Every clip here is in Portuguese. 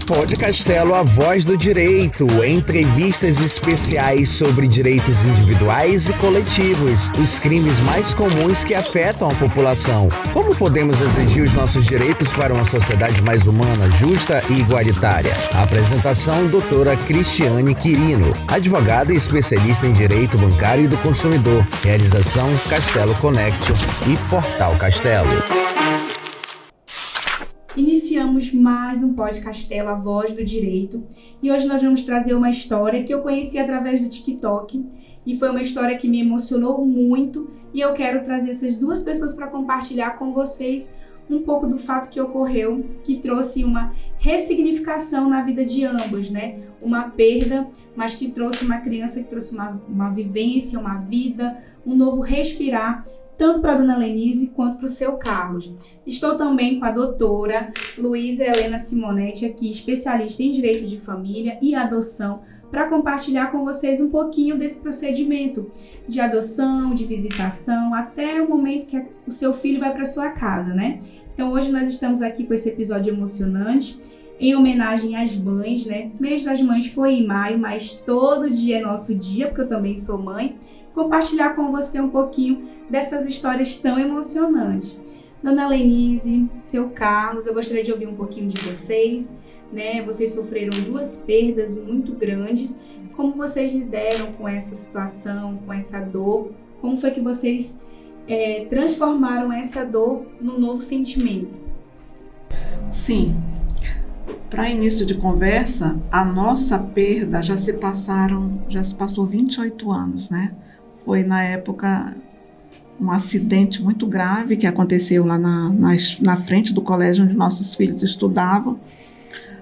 Pod Castelo, a voz do direito. Entrevistas especiais sobre direitos individuais e coletivos, os crimes mais comuns que afetam a população. Como podemos exigir os nossos direitos para uma sociedade mais humana, justa e igualitária? A apresentação, doutora Cristiane Quirino, advogada e especialista em direito bancário e do consumidor. Realização Castelo Connection e Portal Castelo. Iniciamos mais um Pod Castelo, a voz do direito, e hoje nós vamos trazer uma história que eu conheci através do TikTok e foi uma história que me emocionou muito e eu quero trazer essas duas pessoas para compartilhar com vocês um pouco do fato que ocorreu, que trouxe uma ressignificação na vida de ambos, né? Uma perda, mas que trouxe uma criança, que trouxe uma vivência, uma vida, um novo respirar, tanto para a dona Lenise quanto para o seu Carlos. Estou também com a doutora Luísa Helena Simonetti aqui, especialista em direito de família e adoção, para compartilhar com vocês um pouquinho desse procedimento de adoção, de visitação, até o momento que o seu filho vai para sua casa, né? Então hoje nós estamos aqui com esse episódio emocionante, em homenagem às mães, né? O mês das mães foi em maio, mas todo dia é nosso dia, porque eu também sou mãe. Compartilhar com você um pouquinho dessas histórias tão emocionantes. Dona Lenise, seu Carlos, eu gostaria de ouvir um pouquinho de vocês, né? Vocês sofreram duas perdas muito grandes. Como vocês lidaram com essa situação, com essa dor? Como foi que vocês transformaram essa dor num novo sentimento? Sim. Para início de conversa, a nossa perda já se passou 28 anos, né? Foi na época um acidente muito grave que aconteceu lá na frente do colégio onde nossos filhos estudavam.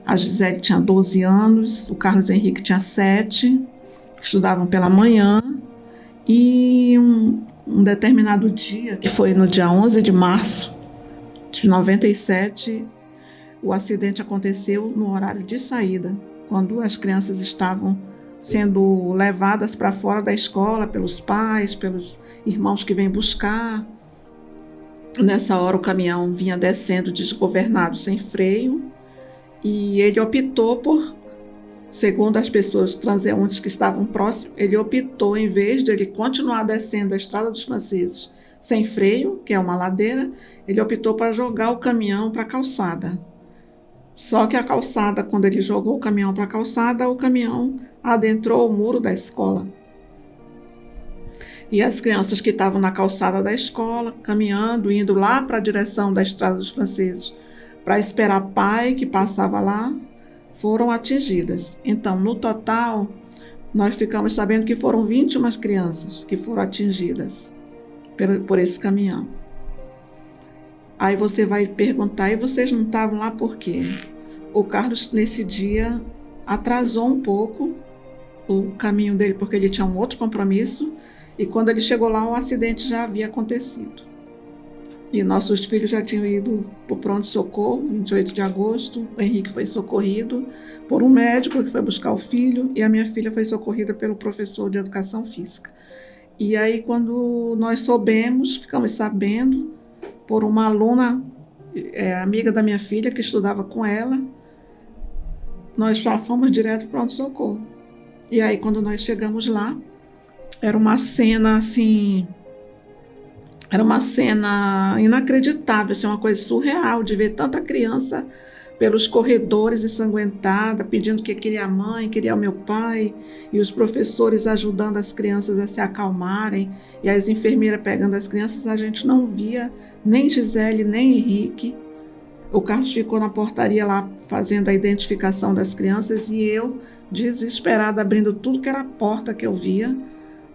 A Gisele tinha 12 anos, o Carlos Henrique tinha 7, estudavam pela manhã e um determinado dia, que foi no dia 11 de março de 97, o acidente aconteceu no horário de saída, quando as crianças estavam sendo levadas para fora da escola pelos pais, pelos irmãos que vêm buscar. Nessa hora o caminhão vinha descendo desgovernado, sem freio, e ele optou por, segundo as pessoas transeuntes que estavam próximos, ele optou, em vez de ele continuar descendo a Estrada dos Franceses sem freio, que é uma ladeira, ele optou para jogar o caminhão para a calçada. Só que a calçada, quando ele jogou o caminhão para a calçada, o caminhão adentrou o muro da escola. E as crianças que estavam na calçada da escola, caminhando, indo lá para a direção da Estrada dos Franceses, para esperar pai que passava lá, foram atingidas. Então, no total, nós ficamos sabendo que foram 21 crianças que foram atingidas por esse caminhão. Aí você vai perguntar, e vocês não estavam lá por quê? O Carlos, nesse dia, atrasou um pouco o caminho dele, porque ele tinha um outro compromisso, e quando ele chegou lá, o acidente já havia acontecido. E nossos filhos já tinham ido para o pronto-socorro, 28 de agosto, o Henrique foi socorrido por um médico que foi buscar o filho, e a minha filha foi socorrida pelo professor de educação física. E aí, quando nós ficamos sabendo, por uma aluna, amiga da minha filha, que estudava com ela, nós já fomos direto para o pronto-socorro. E aí, quando nós chegamos lá, era uma cena assim, era uma cena inacreditável, assim, uma coisa surreal de ver tanta criança pelos corredores ensanguentada, pedindo que queria a mãe, queria o meu pai, e os professores ajudando as crianças a se acalmarem, e as enfermeiras pegando as crianças. A gente não via nem Gisele, nem Henrique. O Carlos ficou na portaria lá fazendo a identificação das crianças, e eu, desesperada, abrindo tudo que era porta que eu via,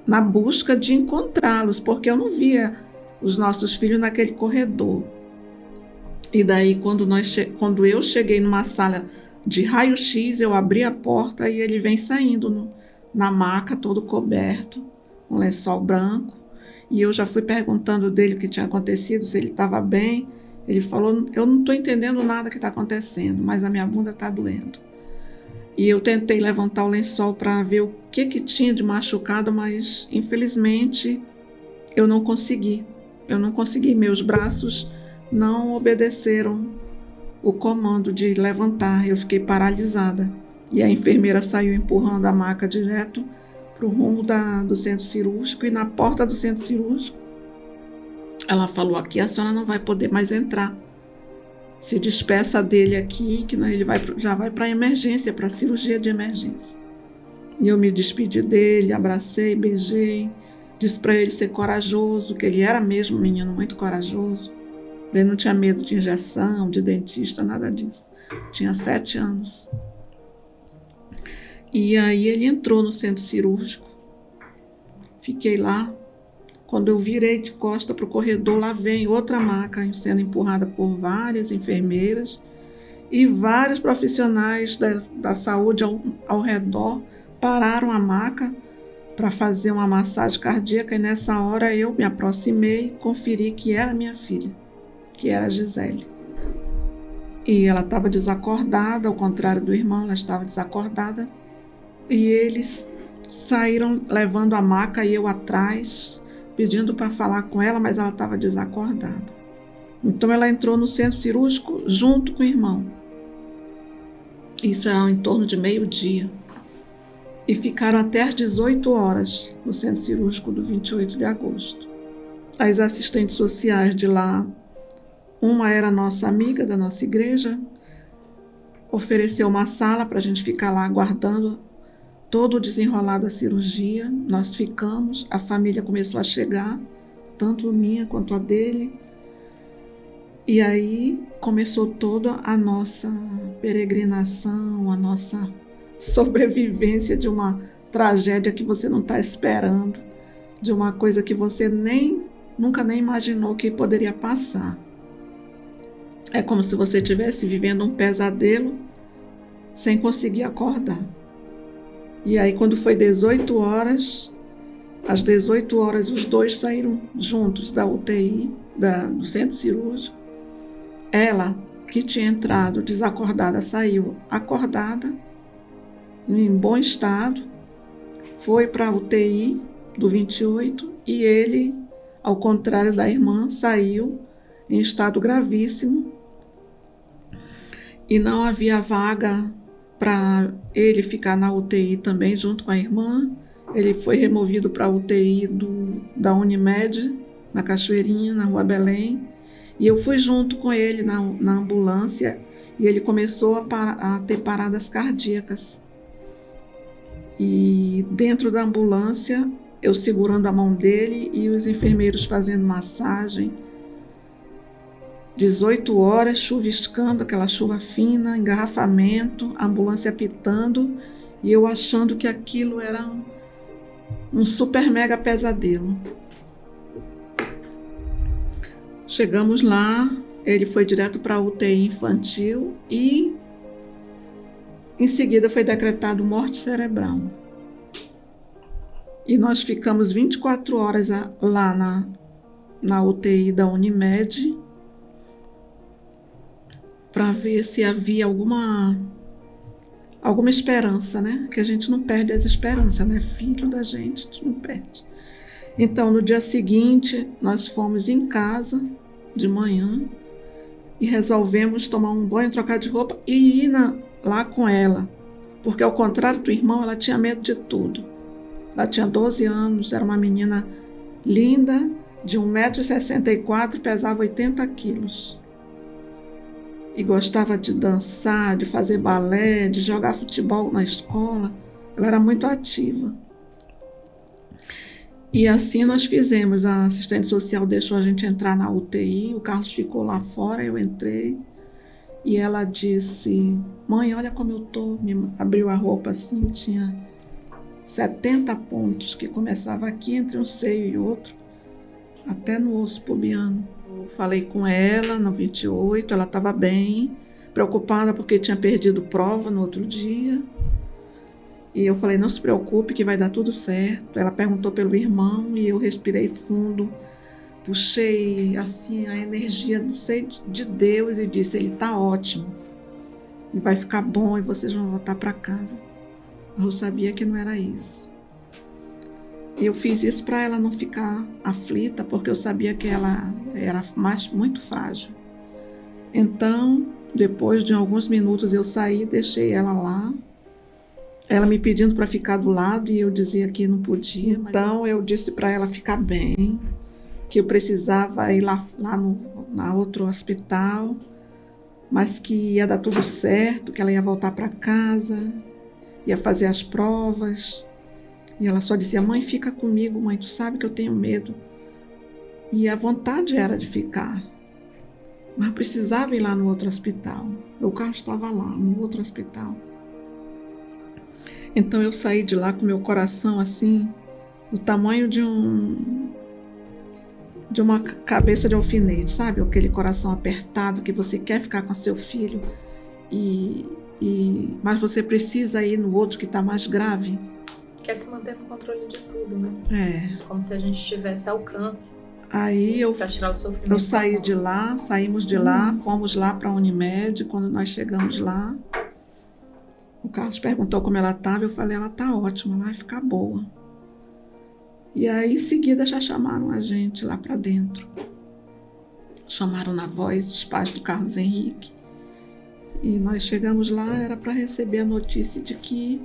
na busca de encontrá-los, porque eu não via os nossos filhos naquele corredor. E daí, quando eu cheguei numa sala de raio-x, eu abri a porta e ele vem saindo na maca, todo coberto, com lençol branco. E eu já fui perguntando dele o que tinha acontecido, se ele estava bem. Ele falou, eu não estou entendendo nada que está acontecendo, mas a minha bunda está doendo. E eu tentei levantar o lençol para ver o que tinha de machucado, mas infelizmente eu não consegui. Meus braços não obedeceram o comando de levantar. Eu fiquei paralisada. E a enfermeira saiu empurrando a maca direto para o rumo do centro cirúrgico. E na porta do centro cirúrgico, ela falou: aqui a senhora não vai poder mais entrar. Se despeça dele aqui, que ele já vai para a emergência, para a cirurgia de emergência. E eu me despedi dele, abracei, beijei, disse para ele ser corajoso, que ele era mesmo um menino muito corajoso. Ele não tinha medo de injeção, de dentista, nada disso. Tinha 7 anos. E aí ele entrou no centro cirúrgico. Fiquei lá. Quando eu virei de costa para o corredor, lá vem outra maca sendo empurrada por várias enfermeiras e vários profissionais da saúde ao redor pararam a maca para fazer uma massagem cardíaca. E nessa hora eu me aproximei e conferi que era minha filha, que era a Gisele. E ela estava desacordada, ao contrário do irmão, ela estava desacordada. E eles saíram levando a maca e eu atrás, pedindo para falar com ela, mas ela estava desacordada. Então ela entrou no centro cirúrgico junto com o irmão. Isso era em torno de meio-dia. E ficaram até às 18 horas no centro cirúrgico do 28 de agosto. As assistentes sociais de lá, uma era nossa amiga da nossa igreja, ofereceu uma sala para a gente ficar lá aguardando todo o desenrolar da cirurgia. Nós ficamos, a família começou a chegar, tanto a minha quanto a dele. E aí começou toda a nossa peregrinação, a nossa sobrevivência de uma tragédia que você não está esperando, de uma coisa que você nunca nem imaginou que poderia passar. É como se você estivesse vivendo um pesadelo sem conseguir acordar. E aí, quando foi 18 horas, às 18 horas, os dois saíram juntos da UTI, do centro cirúrgico. Ela, que tinha entrado desacordada, saiu acordada, em bom estado, foi para a UTI do 28 e ele, ao contrário da irmã, saiu em estado gravíssimo e não havia vaga para ele ficar na UTI também junto com a irmã. Ele foi removido para a UTI da Unimed, na Cachoeirinha, na Rua Belém, e eu fui junto com ele na ambulância e ele começou a ter paradas cardíacas. E dentro da ambulância, eu segurando a mão dele e os enfermeiros fazendo massagem. 18 horas, chuviscando, aquela chuva fina, engarrafamento, a ambulância apitando, e eu achando que aquilo era um super mega pesadelo. Chegamos lá, ele foi direto para a UTI infantil e em seguida foi decretado morte cerebral. E nós ficamos 24 horas lá na UTI da Unimed para ver se havia alguma esperança, né? Que a gente não perde as esperanças, né? Filho da gente, a gente não perde. Então, no dia seguinte, nós fomos em casa de manhã e resolvemos tomar um banho, trocar de roupa e ir lá com ela. Porque, ao contrário do irmão, ela tinha medo de tudo. Ela tinha 12 anos, era uma menina linda, de 1,64 m, pesava 80 quilos. E gostava de dançar, de fazer balé, de jogar futebol na escola. Ela era muito ativa. E assim nós fizemos. A assistente social deixou a gente entrar na UTI, o Carlos ficou lá fora, eu entrei. E ela disse: mãe, olha como eu tô. Me abriu a roupa assim, tinha 70 pontos, que começava aqui entre um seio e outro, até no osso pubiano. Eu falei com ela no 28, ela estava bem, preocupada porque tinha perdido prova no outro dia. E eu falei: não se preocupe que vai dar tudo certo. Ela perguntou pelo irmão e eu respirei fundo, puxei assim a energia, não sei, de Deus e disse: ele está ótimo, e vai ficar bom e vocês vão voltar para casa. Eu sabia que não era isso. E eu fiz isso para ela não ficar aflita, porque eu sabia que ela era muito frágil. Então, Depois de alguns minutos eu saí, deixei ela lá. Ela me pedindo para ficar do lado e eu dizia que não podia. Então eu disse para ela ficar bem, que eu precisava ir lá na outro hospital, mas que ia dar tudo certo, que ela ia voltar para casa, ia fazer as provas. E ela só dizia: mãe, fica comigo, mãe, tu sabe que eu tenho medo. E a vontade era de ficar, mas eu precisava ir lá no outro hospital. O carro estava lá, no outro hospital. Então eu saí de lá com meu coração assim, do tamanho de uma cabeça de alfinete, sabe? Aquele coração apertado que você quer ficar com seu filho, mas você precisa ir no outro que está mais grave. Quer se manter no controle de tudo, né? É. Como se a gente tivesse alcance. Aí para tirar o sofrimento. Eu saí de lá, saímos de lá, fomos lá para a Unimed. Quando nós chegamos lá, o Carlos perguntou como ela estava, eu falei: ela está ótima, ela vai ficar boa. E aí, em seguida, já chamaram a gente lá para dentro. Chamaram na voz os pais do Carlos Henrique. E nós chegamos lá, era para receber a notícia de que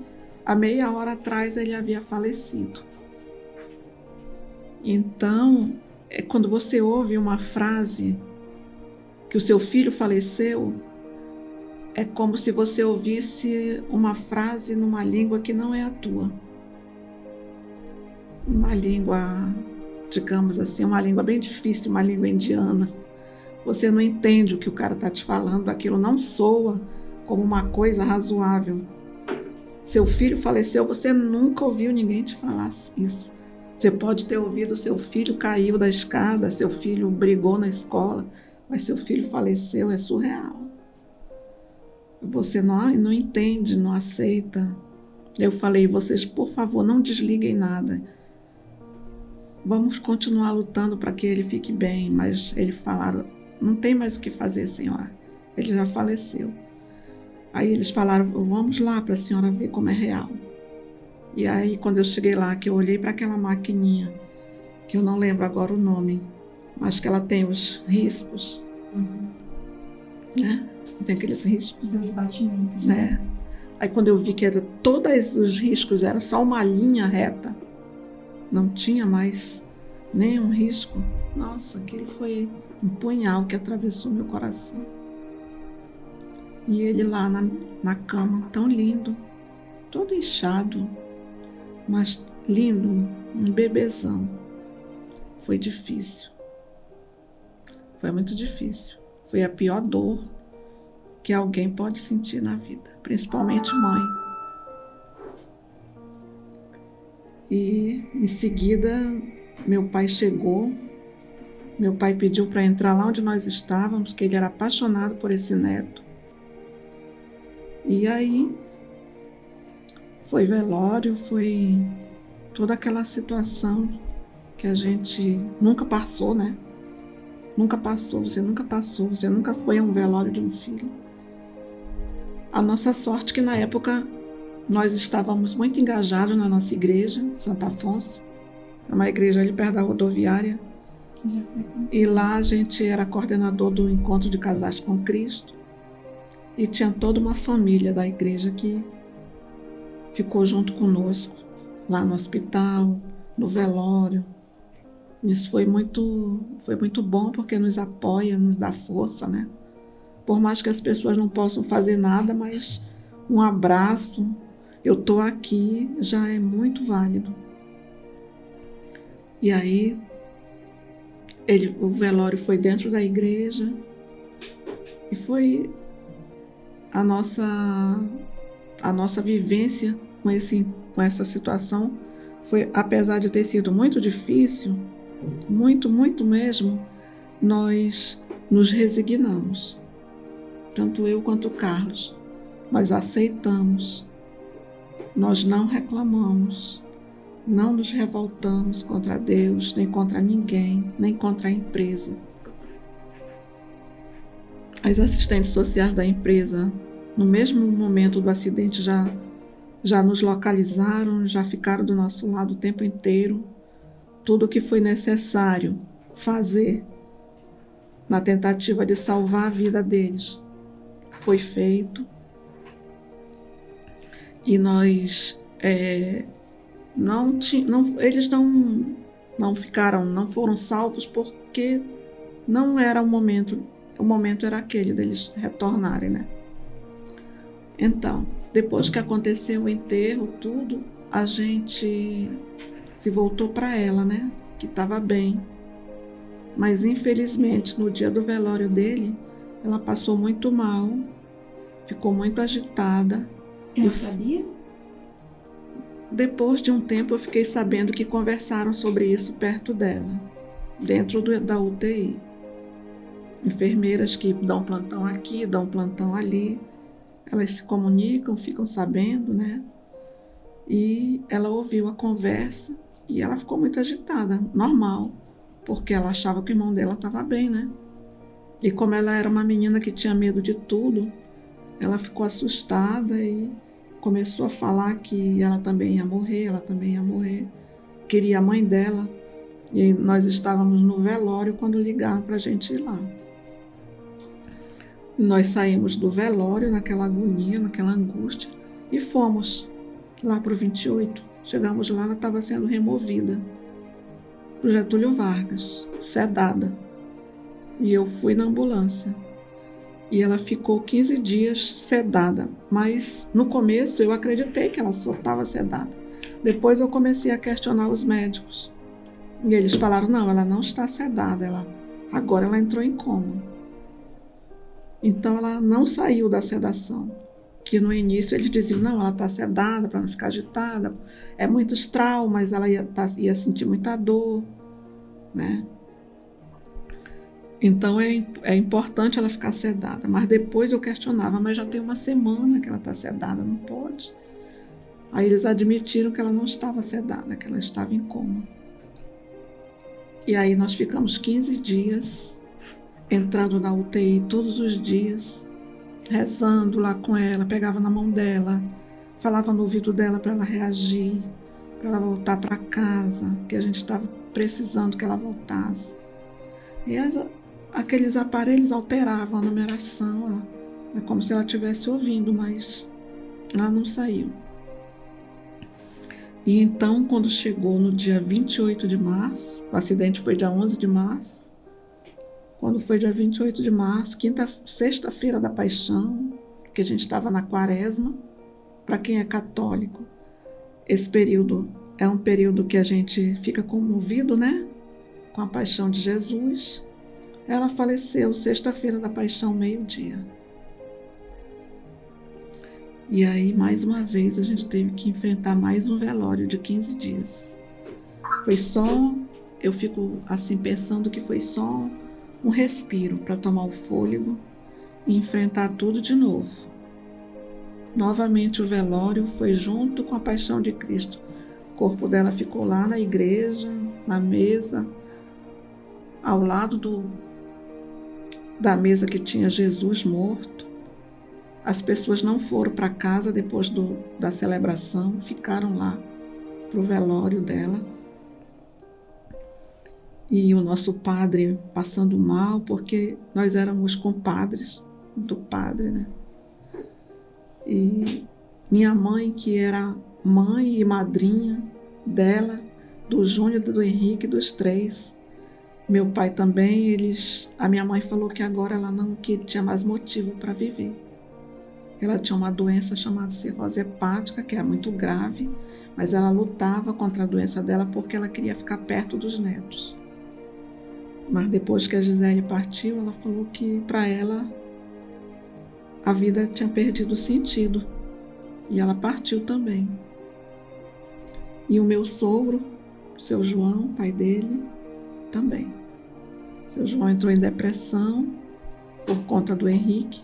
há meia hora atrás ele havia falecido. Então, quando você ouve uma frase que o seu filho faleceu, é como se você ouvisse uma frase numa língua que não é a tua. Uma língua, digamos assim, uma língua bem difícil, uma língua indiana. Você não entende o que o cara está te falando, aquilo não soa como uma coisa razoável. Seu filho faleceu, você nunca ouviu ninguém te falar isso. Você pode ter ouvido seu filho caiu da escada, seu filho brigou na escola, mas seu filho faleceu, é surreal. Você não entende, não aceita. Eu falei: vocês, por favor, não desliguem nada. Vamos continuar lutando para que ele fique bem. Mas eles falaram: não tem mais o que fazer, senhora. Ele já faleceu. Aí eles falaram: vamos lá para a senhora ver como é real. E aí, quando eu cheguei lá, que eu olhei para aquela maquininha, que eu não lembro agora o nome, mas que ela tem os riscos, né? Tem aqueles riscos. Dos batimentos, né? Aí quando eu vi que todos os riscos eram só uma linha reta, não tinha mais nenhum risco, nossa, aquilo foi um punhal que atravessou meu coração. E ele lá na cama, tão lindo, todo inchado, mas lindo, um bebezão. Foi difícil. Foi muito difícil. Foi a pior dor que alguém pode sentir na vida, principalmente mãe. E em seguida, meu pai chegou. Meu pai pediu para entrar lá onde nós estávamos, que ele era apaixonado por esse neto. E aí foi velório, foi toda aquela situação que a gente nunca passou, né? Nunca passou, você nunca foi a um velório de um filho. A nossa sorte é que na época nós estávamos muito engajados na nossa igreja, Santo Afonso, é uma igreja ali perto da rodoviária. E lá a gente era coordenador do Encontro de Casais com Cristo. E tinha toda uma família da igreja que ficou junto conosco, lá no hospital, no velório. Isso foi muito bom, porque nos apoia, nos dá força, né? Por mais que as pessoas não possam fazer nada, mas um abraço, eu estou aqui, já é muito válido. E aí, o velório foi dentro da igreja e foi a nossa vivência com essa situação. Foi, apesar de ter sido muito difícil, muito, muito mesmo, nós nos resignamos. Tanto eu quanto o Carlos. Nós aceitamos. Nós não reclamamos. Não nos revoltamos contra Deus, nem contra ninguém, nem contra a empresa. As assistentes sociais da empresa, no mesmo momento do acidente, já nos localizaram, já ficaram do nosso lado o tempo inteiro. Tudo o que foi necessário fazer na tentativa de salvar a vida deles, foi feito. E nós eles não ficaram, não foram salvos porque não era o momento era aquele deles retornarem, né? Então, depois que aconteceu o enterro, tudo, a gente se voltou para ela, né? Que estava bem. Mas infelizmente, no dia do velório dele, ela passou muito mal, ficou muito agitada. Ela sabia? Depois de um tempo eu fiquei sabendo que conversaram sobre isso perto dela, dentro da UTI. Enfermeiras que dão plantão aqui, dão plantão ali, elas se comunicam, ficam sabendo, né? E ela ouviu a conversa e ela ficou muito agitada, normal, porque ela achava que o irmão dela estava bem, né? E como ela era uma menina que tinha medo de tudo, ela ficou assustada e começou a falar que ela também ia morrer, queria a mãe dela. E nós estávamos no velório quando ligaram para a gente ir lá. Nós saímos do velório naquela agonia, naquela angústia e fomos lá para o 28. Chegamos lá, ela estava sendo removida para o Getúlio Vargas, sedada. E eu fui na ambulância. E ela ficou 15 dias sedada, mas no começo eu acreditei que ela só estava sedada. Depois eu comecei a questionar os médicos. E eles falaram, não, ela não está sedada, agora ela entrou em coma. Então ela não saiu da sedação, que no início eles diziam, não, ela está sedada para não ficar agitada, é muitos traumas, ela ia sentir muita dor, né? Então é importante ela ficar sedada. Mas depois eu questionava, mas já tem uma semana que ela está sedada, não pode? Aí eles admitiram que ela não estava sedada, que ela estava em coma. E aí nós ficamos 15 dias entrando na UTI todos os dias, rezando lá com ela, pegava na mão dela, falava no ouvido dela para ela reagir, para ela voltar para casa, que a gente estava precisando que ela voltasse. E aqueles aparelhos alteravam a numeração, é como se ela estivesse ouvindo, mas ela não saiu. E então, quando chegou no dia 28 de março, o acidente foi dia 11 de março, quando foi dia 28 de março, sexta-feira da Paixão, que a gente estava na Quaresma, para quem é católico, esse período é um período que a gente fica comovido, né? Com a Paixão de Jesus. Ela faleceu sexta-feira da Paixão, meio-dia. E aí, mais uma vez, a gente teve que enfrentar mais um velório de 15 dias. Eu fico assim pensando que foi só um respiro para tomar o fôlego e enfrentar tudo de novo. Novamente o velório foi junto com a Paixão de Cristo. O corpo dela ficou lá na igreja, na mesa, ao lado da mesa que tinha Jesus morto. As pessoas não foram para casa depois da celebração, ficaram lá para o velório dela. E o nosso padre passando mal, porque nós éramos compadres do padre, né? E minha mãe, que era mãe e madrinha dela, do Júnior, do Henrique, dos três. Meu pai também, a minha mãe falou que agora ela não tinha mais motivo para viver. Ela tinha uma doença chamada cirrose hepática, que era muito grave, mas ela lutava contra a doença dela porque ela queria ficar perto dos netos. Mas depois que a Gisele partiu, ela falou que para ela a vida tinha perdido sentido e ela partiu também. E o meu sogro, seu João, pai dele, também. Seu João entrou em depressão por conta do Henrique,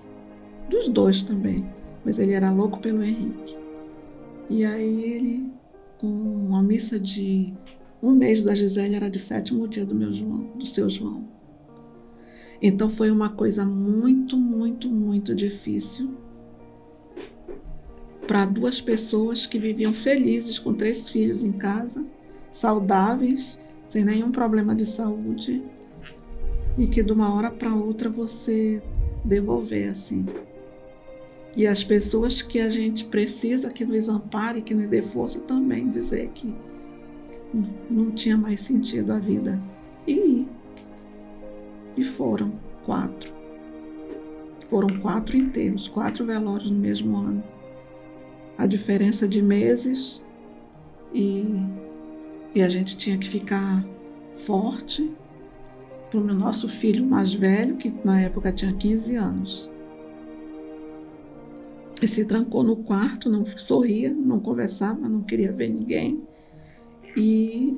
dos dois também, mas ele era louco pelo Henrique. E aí ele, com uma missa de um mês da Gisele, era de 7º dia do seu João. Então foi uma coisa muito, muito, muito difícil para 2 pessoas que viviam felizes com 3 filhos em casa, saudáveis, sem nenhum problema de saúde, e que de uma hora para outra você devolver assim E as pessoas que a gente precisa que nos ampare, que nos dê força também, dizer que não tinha mais sentido a vida. E foram 4. Foram 4 enterros, 4 velórios no mesmo ano. A diferença de meses e a gente tinha que ficar forte para o nosso filho mais velho, que na época tinha 15 anos. E se trancou no quarto, não sorria, não conversava, não queria ver ninguém. E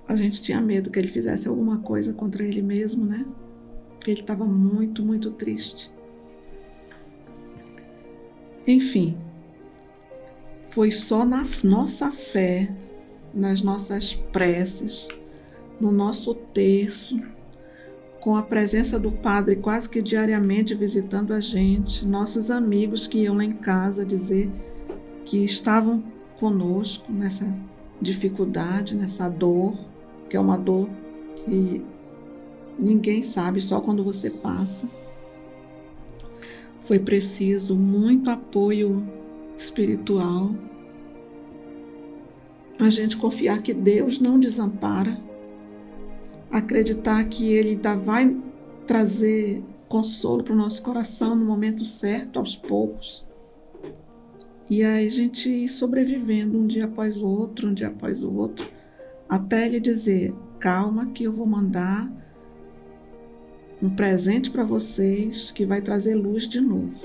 a gente tinha medo que ele fizesse alguma coisa contra ele mesmo, né? Porque ele estava muito, muito triste. Enfim, foi só na nossa fé, nas nossas preces, no nosso terço, com a presença do padre quase que diariamente visitando a gente, nossos amigos que iam lá em casa dizer que estavam conosco nessa dificuldade, nessa dor, que é uma dor que ninguém sabe, só quando você passa. Foi preciso muito apoio espiritual, a gente confiar que Deus não desampara, acreditar que Ele ainda vai trazer consolo para o nosso coração no momento certo, aos poucos. E aí a gente ir sobrevivendo um dia após o outro, até Ele dizer: calma que eu vou mandar um presente para vocês que vai trazer luz de novo.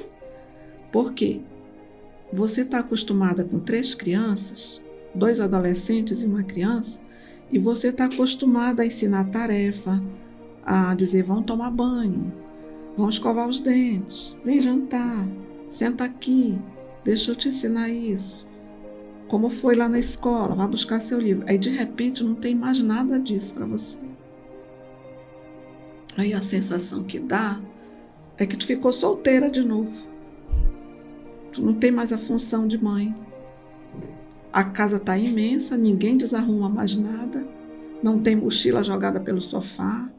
Por quê? Você está acostumada com 3 crianças, 2 adolescentes e uma criança, e você está acostumada a ensinar tarefa, a dizer: vão tomar banho, vão escovar os dentes, vem jantar, senta aqui, deixa eu te ensinar isso. Como foi lá na escola, vai buscar seu livro. Aí de repente não tem mais nada disso para você. Aí a sensação que dá é que tu ficou solteira de novo. Tu não tem mais a função de mãe. A casa está imensa, ninguém desarruma mais nada, não tem mochila jogada pelo sofá.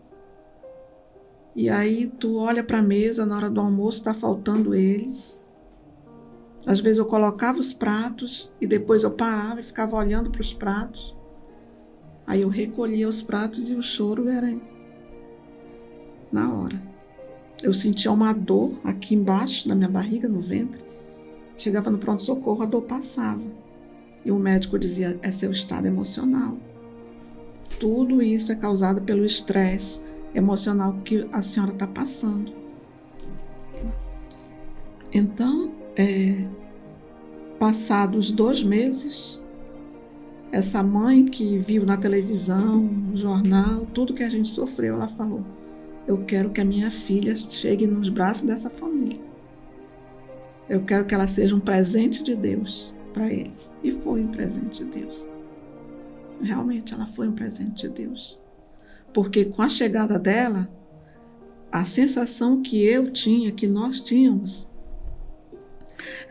E aí tu olha para a mesa, na hora do almoço está faltando eles. Às vezes eu colocava os pratos e depois eu parava e ficava olhando para os pratos. Aí eu recolhia os pratos e o choro era na hora. Eu sentia uma dor aqui embaixo da minha barriga, no ventre. Chegava no pronto-socorro, a dor passava. E o médico dizia: é seu estado emocional. Tudo isso é causado pelo estresse emocional que a senhora está passando. Então, passados 2 meses, essa mãe que viu na televisão, no jornal, tudo que a gente sofreu, ela falou: eu quero que a minha filha chegue nos braços dessa família. Eu quero que ela seja um presente de Deus para eles. E foi um presente de Deus. Realmente ela foi um presente de Deus. Porque com a chegada dela, a sensação que eu tinha, que nós tínhamos,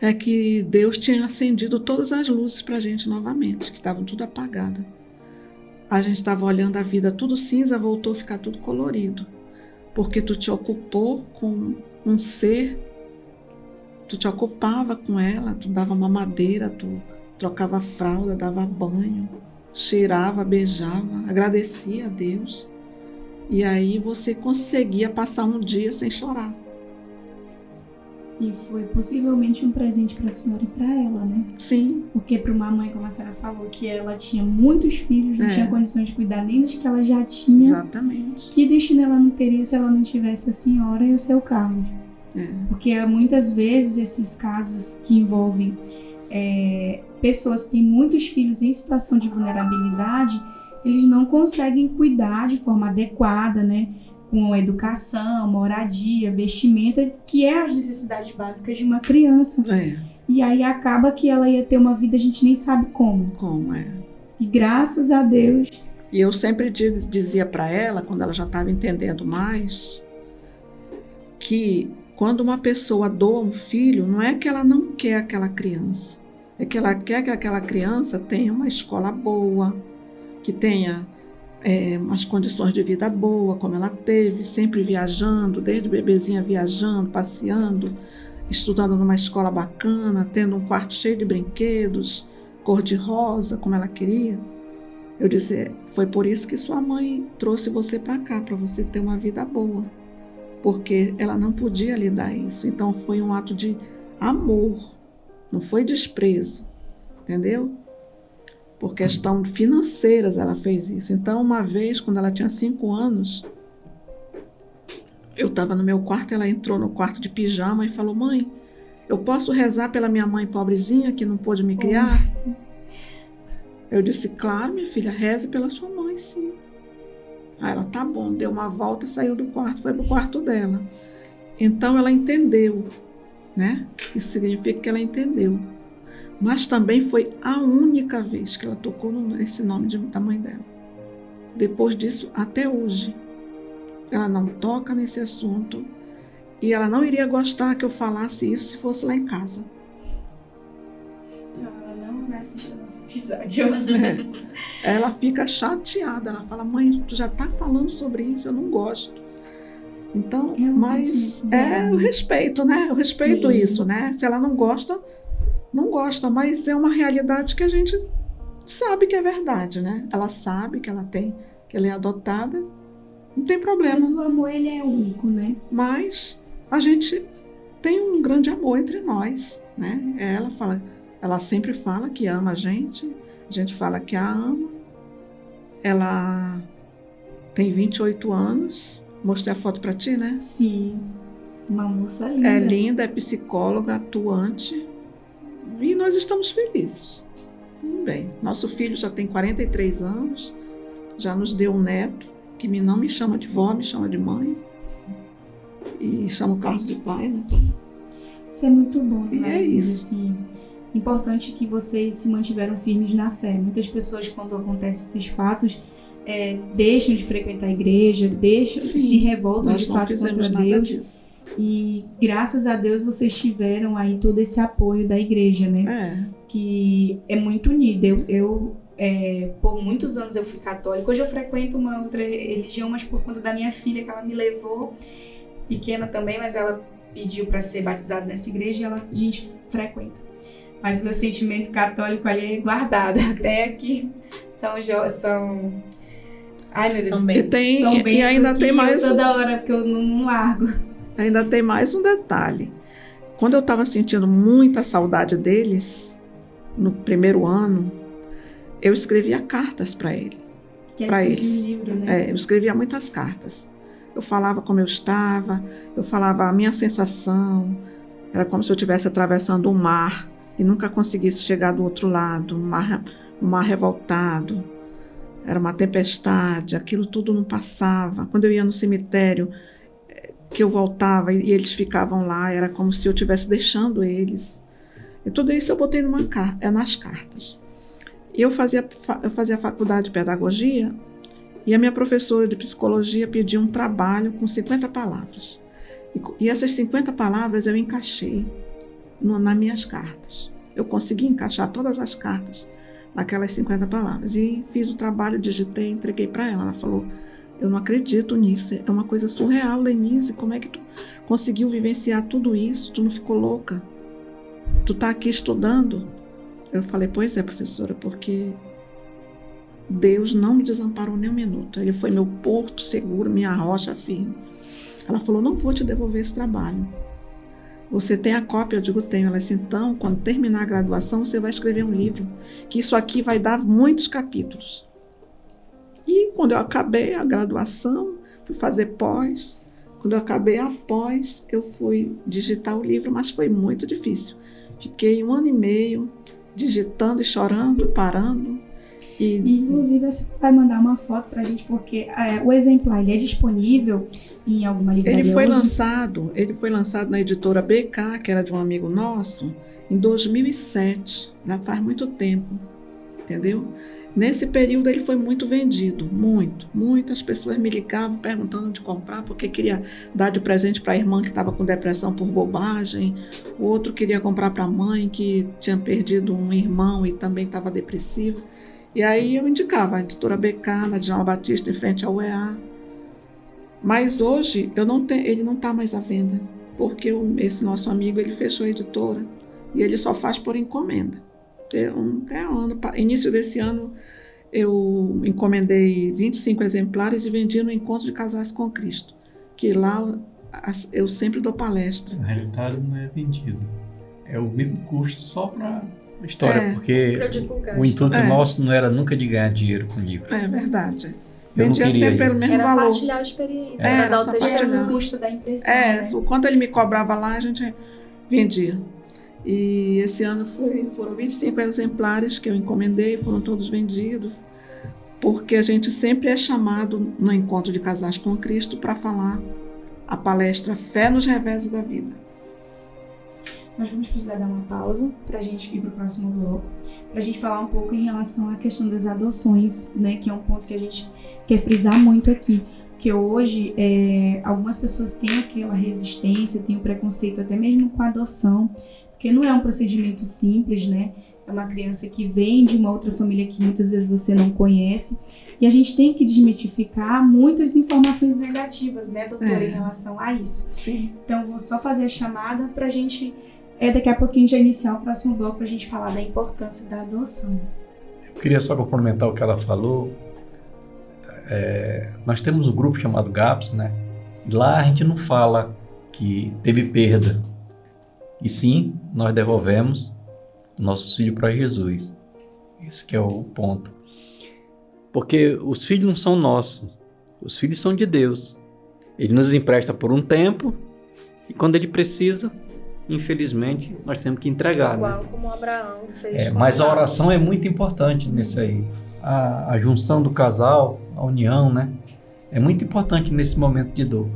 é que Deus tinha acendido todas as luzes para a gente novamente, que estavam tudo apagadas. A gente estava olhando a vida tudo cinza, voltou a ficar tudo colorido. Porque tu te ocupou com um ser, tu te ocupava com ela, tu dava mamadeira, tu trocava fralda, dava banho, cheirava, beijava, agradecia a Deus. E aí você conseguia passar um dia sem chorar. E foi possivelmente um presente para a senhora e para ela, né? Sim. Porque para uma mãe, como a senhora falou, que ela tinha muitos filhos, não tinha condições de cuidar nem dos que ela já tinha. Exatamente. Que destino ela não teria se ela não tivesse a senhora e o seu Carlos? Porque muitas vezes esses casos que envolvem pessoas que têm muitos filhos em situação de vulnerabilidade, eles não conseguem cuidar de forma adequada, né? Com educação, moradia, vestimenta, que é as necessidades básicas de uma criança. E aí acaba que ela ia ter uma vida, a gente nem sabe como. E graças a Deus. E eu sempre dizia para ela, quando ela já estava entendendo mais, que quando uma pessoa doa um filho, não é que ela não quer aquela criança, é que ela quer que aquela criança tenha uma escola boa, que tenha umas condições de vida boa, como ela teve, sempre viajando, desde bebezinha viajando, passeando, estudando numa escola bacana, tendo um quarto cheio de brinquedos, cor-de-rosa, como ela queria. Eu disse, foi por isso que sua mãe trouxe você para cá, para você ter uma vida boa, porque ela não podia lhe dar isso. Então foi um ato de amor, não foi desprezo, entendeu? Por questão financeiras ela fez isso. Então, uma vez, quando ela tinha 5 anos, eu estava no meu quarto, ela entrou no quarto de pijama e falou, mãe, eu posso rezar pela minha mãe pobrezinha que não pôde me criar? Eu disse, claro, minha filha, reze pela sua mãe, sim. Aí ela, tá bom, deu uma volta, saiu do quarto, foi pro quarto dela. Então ela entendeu, né? Isso significa que ela entendeu. Mas também foi a única vez que ela tocou nesse nome da mãe dela. Depois disso, até hoje, ela não toca nesse assunto e ela não iria gostar que eu falasse isso se fosse lá em casa. Ela não vai assistir o nosso episódio. Ela fica chateada, ela fala, mãe, tu já tá falando sobre isso, eu não gosto. Então, mas o respeito, né? Eu respeito Sim. isso, né? Se ela não gosta, não gosta, mas é uma realidade que a gente sabe que é verdade, né? Ela sabe que ela é adotada, não tem problema. Mas o amor, ele é único, né? Mas a gente tem um grande amor entre nós, né? Ela sempre fala que ama a gente fala que a ama. Ela tem 28 anos, mostrei a foto para ti, né? Sim, uma moça linda. É linda, é psicóloga, atuante. E nós estamos felizes. Bem, nosso filho já tem 43 anos, já nos deu um neto, que não me chama de vó, me chama de mãe. E chama o Carlos de pai, né? Isso é muito bom, né? E é isso. Assim, importante que vocês se mantiveram firmes na fé. Muitas pessoas, quando acontecem esses fatos, deixam de frequentar a igreja, se revoltam de fato contra Deus. Disso. E graças a Deus vocês tiveram aí todo esse apoio da igreja, né? Que é muito unida. Eu por muitos anos eu fui católica. Hoje eu frequento uma outra religião, mas por conta da minha filha, que ela me levou, pequena também, mas ela pediu para ser batizada nessa igreja e a gente frequenta. Mas o meu sentimento católico ali é guardado, até que são ai, meu Deus, são bem e ainda tem mais toda hora, porque eu não largo. Ainda tem mais um detalhe. Quando eu estava sentindo muita saudade deles, no primeiro ano, eu escrevia cartas para eles. Livro, né? Eu escrevia muitas cartas. Eu falava como eu estava, eu falava a minha sensação. Era como se eu estivesse atravessando um mar e nunca conseguisse chegar do outro lado, um mar revoltado. Era uma tempestade, aquilo tudo não passava. Quando eu ia no cemitério, que eu voltava e eles ficavam lá, era como se eu estivesse deixando eles. E tudo isso eu botei nas cartas. E eu fazia faculdade de pedagogia e a minha professora de psicologia pediu um trabalho com 50 palavras. E essas 50 palavras eu encaixei nas minhas cartas. Eu consegui encaixar todas as cartas naquelas 50 palavras. E fiz o trabalho, digitei, entreguei para ela. Ela falou, eu não acredito nisso, é uma coisa surreal, Lenise, como é que tu conseguiu vivenciar tudo isso? Tu não ficou louca? Tu tá aqui estudando? Eu falei, pois é, professora, porque Deus não me desamparou nem um minuto. Ele foi meu porto seguro, minha rocha firme. Ela falou, não vou te devolver esse trabalho. Você tem a cópia? Eu digo, tenho. Ela disse, então, quando terminar a graduação, você vai escrever um livro, que isso aqui vai dar muitos capítulos. E quando eu acabei a graduação, fui fazer pós. Quando eu acabei a pós, eu fui digitar o livro, mas foi muito difícil. Fiquei 1 ano e meio digitando e chorando, parando. Inclusive, você vai mandar uma foto pra gente, porque o exemplar ele é disponível em alguma livraria. Ele foi lançado na editora BK, que era de um amigo nosso, em 2007. Já faz muito tempo, entendeu? Nesse período ele foi muito vendido, muito. Muitas pessoas me ligavam perguntando onde comprar, porque queria dar de presente para a irmã que estava com depressão por bobagem, o outro queria comprar para a mãe que tinha perdido um irmão e também estava depressivo. E aí eu indicava a editora BK, na Djalma Batista, em frente ao UEA. Mas hoje ele não está mais à venda, porque esse nosso amigo ele fechou a editora e ele só faz por encomenda. Início desse ano eu encomendei 25 exemplares e vendi no Encontro de Casais com Cristo, que lá eu sempre dou palestra. Na realidade não é vendido, é o mesmo custo só para a história, porque o intuito nosso não era nunca de ganhar dinheiro com o livro. É verdade. Eu vendia não queria sempre isso. o mesmo Era valor. partilhar a experiência, Era dar o só testemunho. partilhar. O custo da impressão. É, né? o quanto ele me cobrava lá, a gente vendia. E esse ano foram 25 exemplares que eu encomendei, foram todos vendidos, porque a gente sempre é chamado no Encontro de Casais com Cristo para falar a palestra Fé nos Reveses da Vida. Nós vamos precisar dar uma pausa para a gente ir para o próximo bloco, para a gente falar um pouco em relação à questão das adoções, né, que é um ponto que a gente quer frisar muito aqui, porque hoje algumas pessoas têm aquela resistência, têm o preconceito até mesmo com a adoção, porque não é um procedimento simples, né? É uma criança que vem de uma outra família que muitas vezes você não conhece, e a gente tem que desmitificar muitas informações negativas, né, doutora, em relação a isso. Sim. Então, eu vou só fazer a chamada para a gente, daqui a pouquinho, já iniciar o próximo bloco para a gente falar da importância da adoção. Eu queria só complementar o que ela falou. Nós temos um grupo chamado GAPS, né? E lá a gente não fala que teve perda, e sim, nós devolvemos nossos filhos para Jesus. Esse que é o ponto. Porque os filhos não são nossos, os filhos são de Deus. Ele nos empresta por um tempo e quando ele precisa, infelizmente, nós temos que entregar. Igual né? como Abraão fez. Com Mas a Abraão. oração é muito importante nisso aí. A junção do casal, a união, né? É muito importante nesse momento de dor.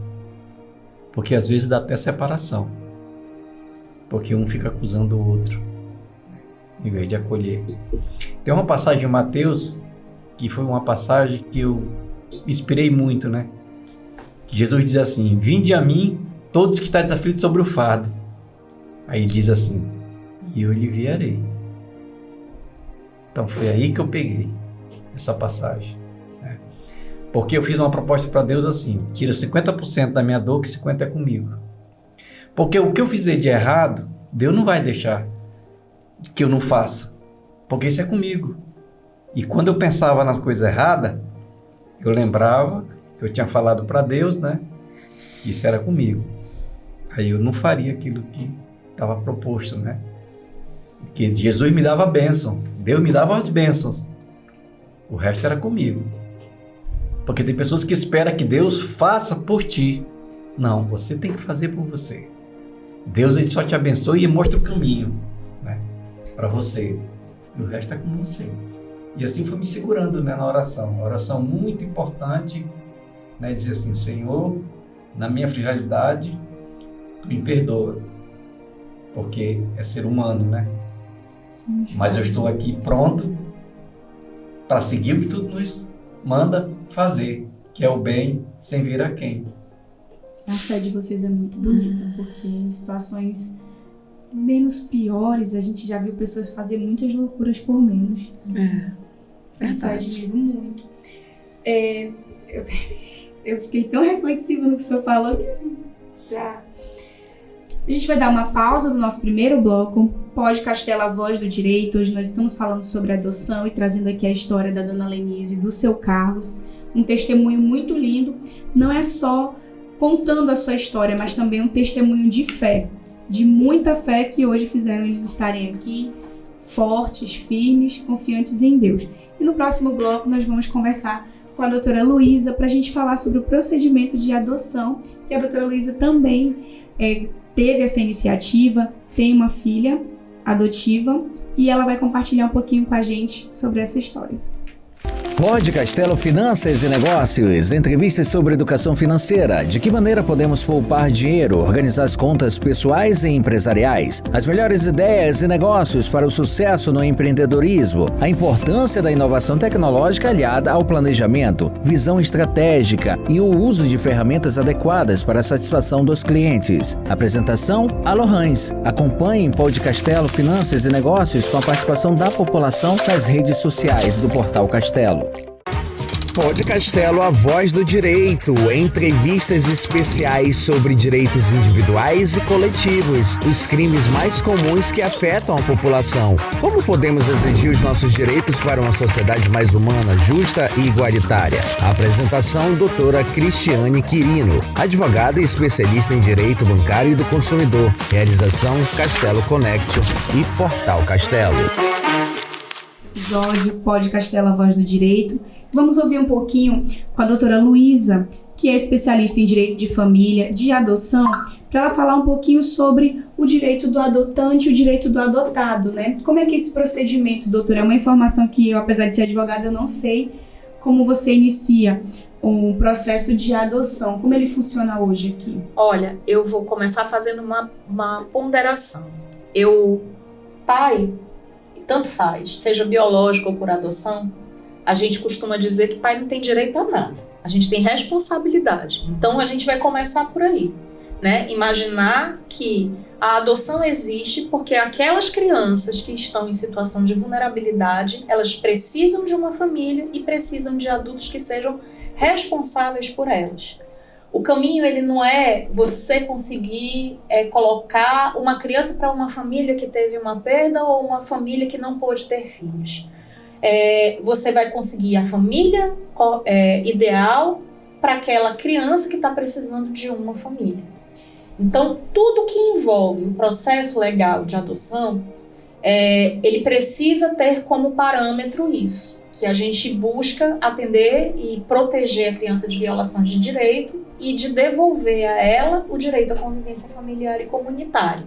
Porque às vezes dá até separação. Porque um fica acusando o outro, em vez de acolher. Tem uma passagem de Mateus, que foi uma passagem que eu me inspirei muito, né? Que Jesus diz assim: vinde a mim, todos que estáis aflitos sobre o fardo. Aí diz assim: e eu lhe enviarei. Então foi aí que eu peguei essa passagem, né? Porque eu fiz uma proposta para Deus assim: tira 50% da minha dor, que 50% é comigo. Porque o que eu fizer de errado, Deus não vai deixar que eu não faça, porque isso é comigo. E quando eu pensava nas coisas erradas, eu lembrava que eu tinha falado para Deus, né? Que isso era comigo. Aí eu não faria aquilo que estava proposto, né? Que Jesus me dava a bênção, Deus me dava as bênçãos, o resto era comigo. Porque tem pessoas que esperam que Deus faça por ti. Não, você tem que fazer por você. Deus ele só te abençoa e mostra o caminho, né, para você. E o resto é com você. E assim foi me segurando, né, na oração. Uma oração muito importante, né, dizer assim: Senhor, na minha fragilidade, Tu me perdoa. Porque é ser humano, né? Mas eu estou aqui pronto para seguir o que Tu nos manda fazer, que é o bem sem vir a quem. A fé de vocês é muito bonita, porque em situações menos piores, a gente já viu pessoas fazer muitas loucuras por menos. Isso eu admiro muito. Eu fiquei tão reflexiva no que o senhor falou que... A gente vai dar uma pausa no nosso primeiro bloco, Pod Castela, a Voz do Direito. Hoje nós estamos falando sobre adoção e trazendo aqui a história da dona Lenise e do seu Carlos. Um testemunho muito lindo, não é só contando a sua história, mas também um testemunho de fé, de muita fé que hoje fizeram eles estarem aqui, fortes, firmes, confiantes em Deus. E no próximo bloco nós vamos conversar com a doutora Luísa para a gente falar sobre o procedimento de adoção. E a doutora Luísa também teve essa iniciativa, tem uma filha adotiva e ela vai compartilhar um pouquinho com a gente sobre essa história. Pod Castelo Finanças e Negócios, entrevistas sobre educação financeira, de que maneira podemos poupar dinheiro, organizar as contas pessoais e empresariais, as melhores ideias e negócios para o sucesso no empreendedorismo, a importância da inovação tecnológica aliada ao planejamento, visão estratégica e o uso de ferramentas adequadas para a satisfação dos clientes. Apresentação, Alohans. Acompanhe Pod Castelo Finanças e Negócios com a participação da população nas redes sociais do Portal Castelo. Pod Castelo, a voz do direito, entrevistas especiais sobre direitos individuais e coletivos, os crimes mais comuns que afetam a população. Como podemos exigir os nossos direitos para uma sociedade mais humana, justa e igualitária? A apresentação, doutora Cristiane Quirino, advogada e especialista em direito bancário e do consumidor. Realização, Castelo Connection e Portal Castelo. Episódio Pod Castelo, a voz do direito. Vamos ouvir um pouquinho com a doutora Luísa, que é especialista em direito de família, de adoção, para ela falar um pouquinho sobre o direito do adotante e o direito do adotado, né? Como é que é esse procedimento, doutora? É uma informação que eu, apesar de ser advogada, eu não sei como você inicia o processo de adoção. Como ele funciona hoje aqui? Olha, eu vou começar fazendo uma ponderação. Pai, tanto faz, seja biológico ou por adoção, a gente costuma dizer que pai não tem direito a nada. A gente tem responsabilidade. Então, a gente vai começar por aí, né? Imaginar que a adoção existe porque aquelas crianças que estão em situação de vulnerabilidade, elas precisam de uma família e precisam de adultos que sejam responsáveis por elas. O caminho, ele não é você conseguir colocar uma criança para uma família que teve uma perda ou uma família que não pôde ter filhos. Você vai conseguir a família ideal para aquela criança que está precisando de uma família. Então, tudo que envolve o processo legal de adoção, ele precisa ter como parâmetro isso, que a gente busca atender e proteger a criança de violações de direito e de devolver a ela o direito à convivência familiar e comunitária.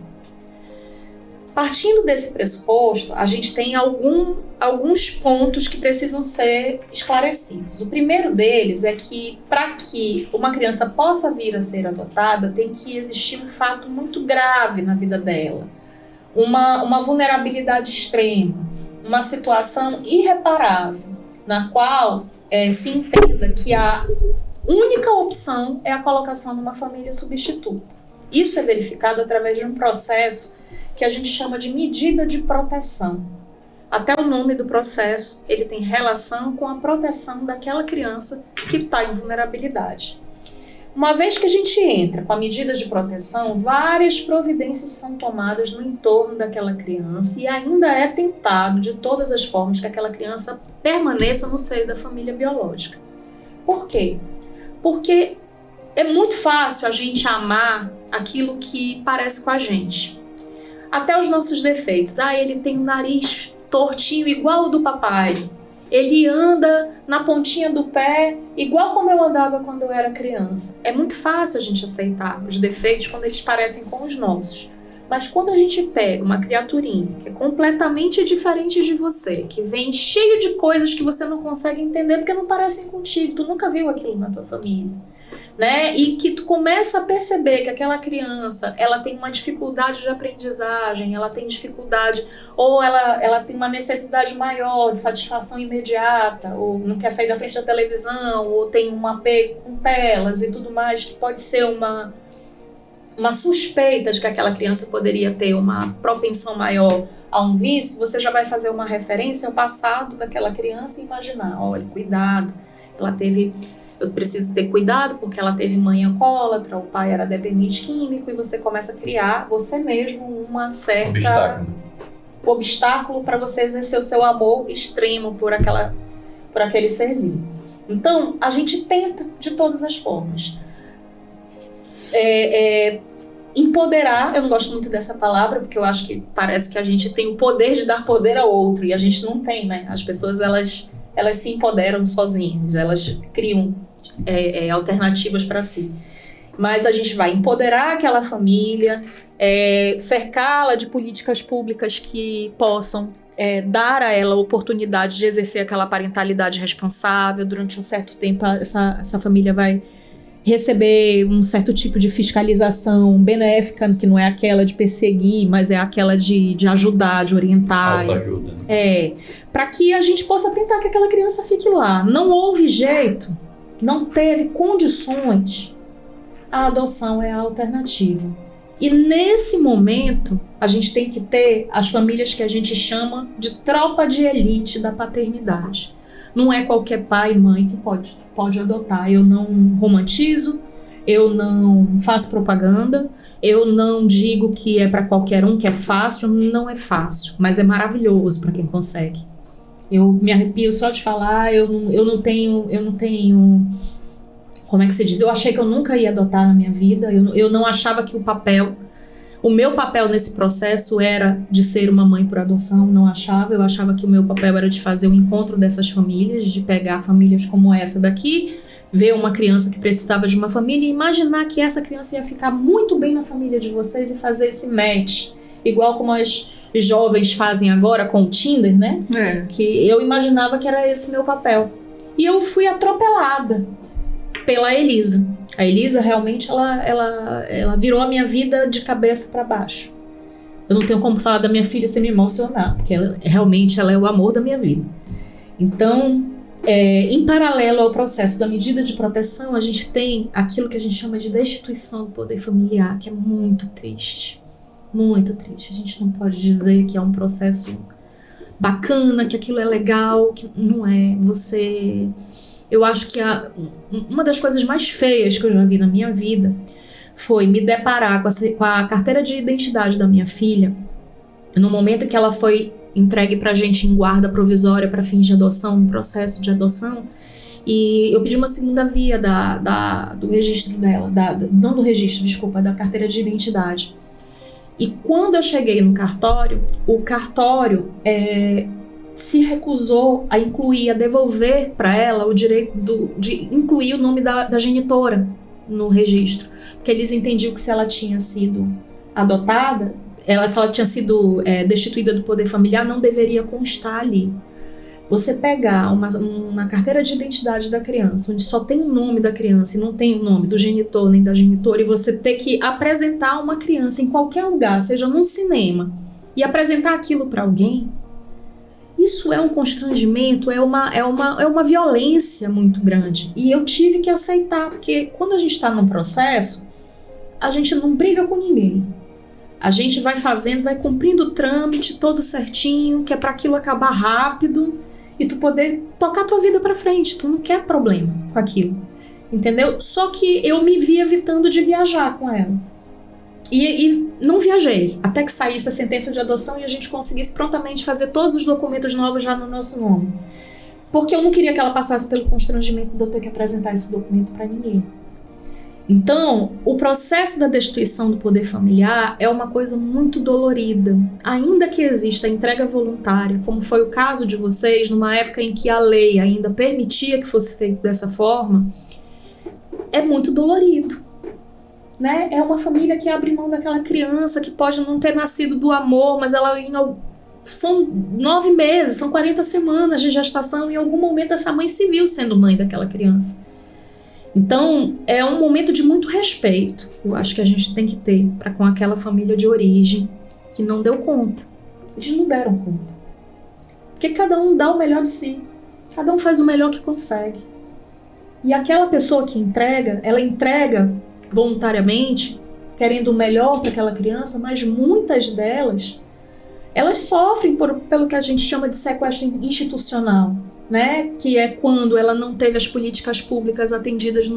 Partindo desse pressuposto, a gente tem alguns pontos que precisam ser esclarecidos. O primeiro deles é que, para que uma criança possa vir a ser adotada, tem que existir um fato muito grave na vida dela, uma vulnerabilidade extrema, uma situação irreparável, na qual se entenda que a única opção é a colocação numa família substituta. Isso é verificado através de um processo que a gente chama de medida de proteção. Até o nome do processo, ele tem relação com a proteção daquela criança que está em vulnerabilidade. Uma vez que a gente entra com a medida de proteção, várias providências são tomadas no entorno daquela criança e ainda é tentado de todas as formas que aquela criança permaneça no seio da família biológica. Por quê? Porque é muito fácil a gente amar aquilo que parece com a gente. Até os nossos defeitos. Ele tem o nariz tortinho igual o do papai. Ele anda na pontinha do pé igual como eu andava quando eu era criança. É muito fácil a gente aceitar os defeitos quando eles parecem com os nossos. Mas quando a gente pega uma criaturinha que é completamente diferente de você, que vem cheio de coisas que você não consegue entender porque não parecem contigo, tu nunca viu aquilo na tua família, né? E que tu começa a perceber que aquela criança, ela tem uma dificuldade de aprendizagem, ela tem dificuldade, ou ela tem uma necessidade maior de satisfação imediata, ou não quer sair da frente da televisão, ou tem um apego com telas e tudo mais, que pode ser uma suspeita de que aquela criança poderia ter uma propensão maior a um vício, você já vai fazer uma referência ao passado daquela criança e imaginar, olha, cuidado, eu preciso ter cuidado porque ela teve mãe alcoólatra, o pai era dependente químico, e você começa a criar você mesmo uma certa obstáculo para você exercer o seu amor extremo por aquele serzinho. Então, a gente tenta de todas as formas. Empoderar, eu não gosto muito dessa palavra, porque eu acho que parece que a gente tem o poder de dar poder ao outro, e a gente não tem, né? As pessoas, elas se empoderam sozinhas, elas criam alternativas para si. Mas a gente vai empoderar aquela família, cercá-la de políticas públicas que possam dar a ela a oportunidade de exercer aquela parentalidade responsável. Durante um certo tempo, essa família vai receber um certo tipo de fiscalização benéfica, que não é aquela de perseguir, mas é aquela de ajudar, de orientar. Autoajuda, né? Para que a gente possa tentar que aquela criança fique lá. Não houve jeito, não teve condições, a adoção é a alternativa. E nesse momento, a gente tem que ter as famílias que a gente chama de tropa de elite da paternidade. Não é qualquer pai e mãe que pode adotar. Eu não romantizo, eu não faço propaganda, eu não digo que é para qualquer um, que é fácil. Não é fácil, mas é maravilhoso para quem consegue. Eu me arrepio só de falar. Eu não tenho, como é que se diz? Eu achei que eu nunca ia adotar na minha vida. Eu não achava que o meu papel nesse processo era de ser uma mãe por adoção. Não achava. Eu achava que o meu papel era de fazer o encontro dessas famílias, de pegar famílias como essa daqui, ver uma criança que precisava de uma família e imaginar que essa criança ia ficar muito bem na família de vocês e fazer esse match. Igual como as jovens fazem agora com o Tinder, né? Que eu imaginava que era esse meu papel. E eu fui atropelada pela Elisa. A Elisa realmente ela virou a minha vida de cabeça para baixo. Eu não tenho como falar da minha filha sem me emocionar, porque realmente ela é o amor da minha vida. Então, em paralelo ao processo da medida de proteção, a gente tem aquilo que a gente chama de destituição do poder familiar, que é muito triste. Muito triste. A gente não pode dizer que é um processo bacana, que aquilo é legal, que não é. Eu acho que uma das coisas mais feias que eu já vi na minha vida foi me deparar com a carteira de identidade da minha filha no momento que ela foi entregue pra gente em guarda provisória para fins de adoção, um processo de adoção, e eu pedi uma segunda via do registro dela, não do registro, desculpa, da carteira de identidade. E quando eu cheguei no cartório, o cartório se recusou a incluir, a devolver para ela o direito de incluir o nome da genitora no registro. Porque eles entendiam que se ela tinha sido adotada, se ela tinha sido destituída do poder familiar, não deveria constar ali. Você pegar uma carteira de identidade da criança, onde só tem o nome da criança e não tem o nome do genitor nem da genitora, e você ter que apresentar uma criança em qualquer lugar, seja num cinema, e apresentar aquilo para alguém, isso é um constrangimento, é uma violência muito grande. E eu tive que aceitar, porque quando a gente está num processo, a gente não briga com ninguém. A gente vai fazendo, vai cumprindo o trâmite todo certinho, que é para aquilo acabar rápido e tu poder tocar tua vida para frente. Tu não quer problema com aquilo, entendeu? Só que eu me vi evitando de viajar com ela. E não viajei, até que saísse a sentença de adoção e a gente conseguisse prontamente fazer todos os documentos novos já no nosso nome. Porque eu não queria que ela passasse pelo constrangimento de eu ter que apresentar esse documento para ninguém. Então, o processo da destituição do poder familiar é uma coisa muito dolorida. Ainda que exista a entrega voluntária, como foi o caso de vocês, numa época em que a lei ainda permitia que fosse feito dessa forma, é muito dolorido, né? É uma família que abre mão daquela criança que pode não ter nascido do amor, mas são 9 meses, são 40 semanas de gestação, e em algum momento essa mãe se viu sendo mãe daquela criança. Então, é um momento de muito respeito, eu acho que a gente tem que ter para com aquela família de origem que não deu conta. Eles não deram conta. Porque cada um dá o melhor de si. Cada um faz o melhor que consegue. E aquela pessoa que entrega, ela entrega voluntariamente, querendo o melhor para aquela criança, mas muitas delas, elas sofrem pelo que a gente chama de sequestro institucional, né? Que é quando ela não teve as políticas públicas atendidas,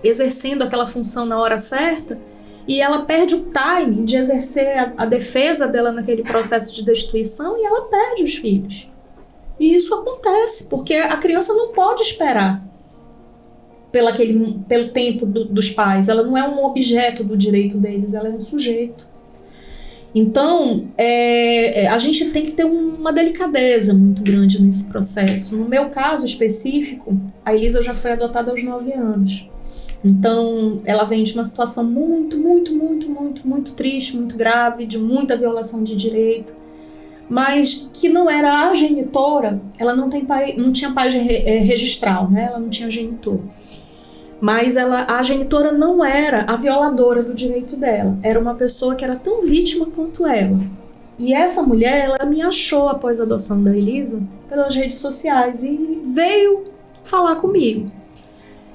exercendo aquela função na hora certa, e ela perde o time de exercer a defesa dela naquele processo de destituição, e ela perde os filhos. E isso acontece, porque a criança não pode esperar pelo tempo dos pais. Ela não é um objeto do direito deles, ela é um sujeito. Então, a gente tem que ter uma delicadeza muito grande nesse processo. No meu caso específico, a Elisa já foi adotada aos 9 anos. Então, ela vem de uma situação muito, muito, muito, muito, muito triste, muito grave, de muita violação de direito. mas que não era a genitora. Ela não tinha pai registral, né? Ela não tinha genitor. Mas a genitora não era a violadora do direito dela. Era uma pessoa que era tão vítima quanto ela. E essa mulher, ela me achou após a adoção da Elisa pelas redes sociais e veio falar comigo.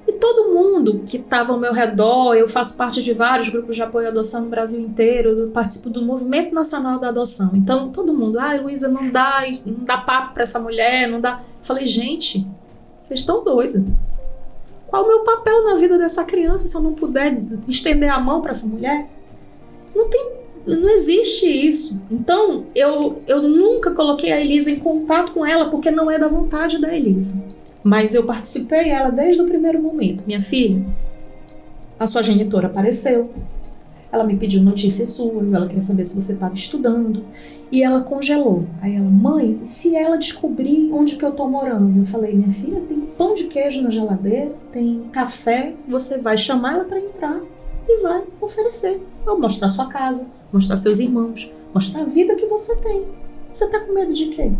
E todo mundo que estava ao meu redor, eu faço parte de vários grupos de apoio à adoção no Brasil inteiro, eu participo do Movimento Nacional da Adoção. Então, todo mundo, Luísa, não dá papo para essa mulher, não dá. Eu falei, gente, vocês estão doidos. Qual o meu papel na vida dessa criança se eu não puder estender a mão para essa mulher? Não existe isso. Então, eu nunca coloquei a Elisa em contato com ela, porque não é da vontade da Elisa. Mas eu participei ela desde o primeiro momento. Minha filha, a sua genitora apareceu. Ela me pediu notícias suas, ela queria saber se você estava estudando. E ela congelou. Aí ela, mãe, se ela descobrir onde que eu tô morando? Eu falei, minha filha, tem pão de queijo na geladeira, tem café, você vai chamar ela para entrar e vai oferecer. Vou mostrar sua casa, mostrar seus irmãos, mostrar a vida que você tem. Você tá com medo de quê?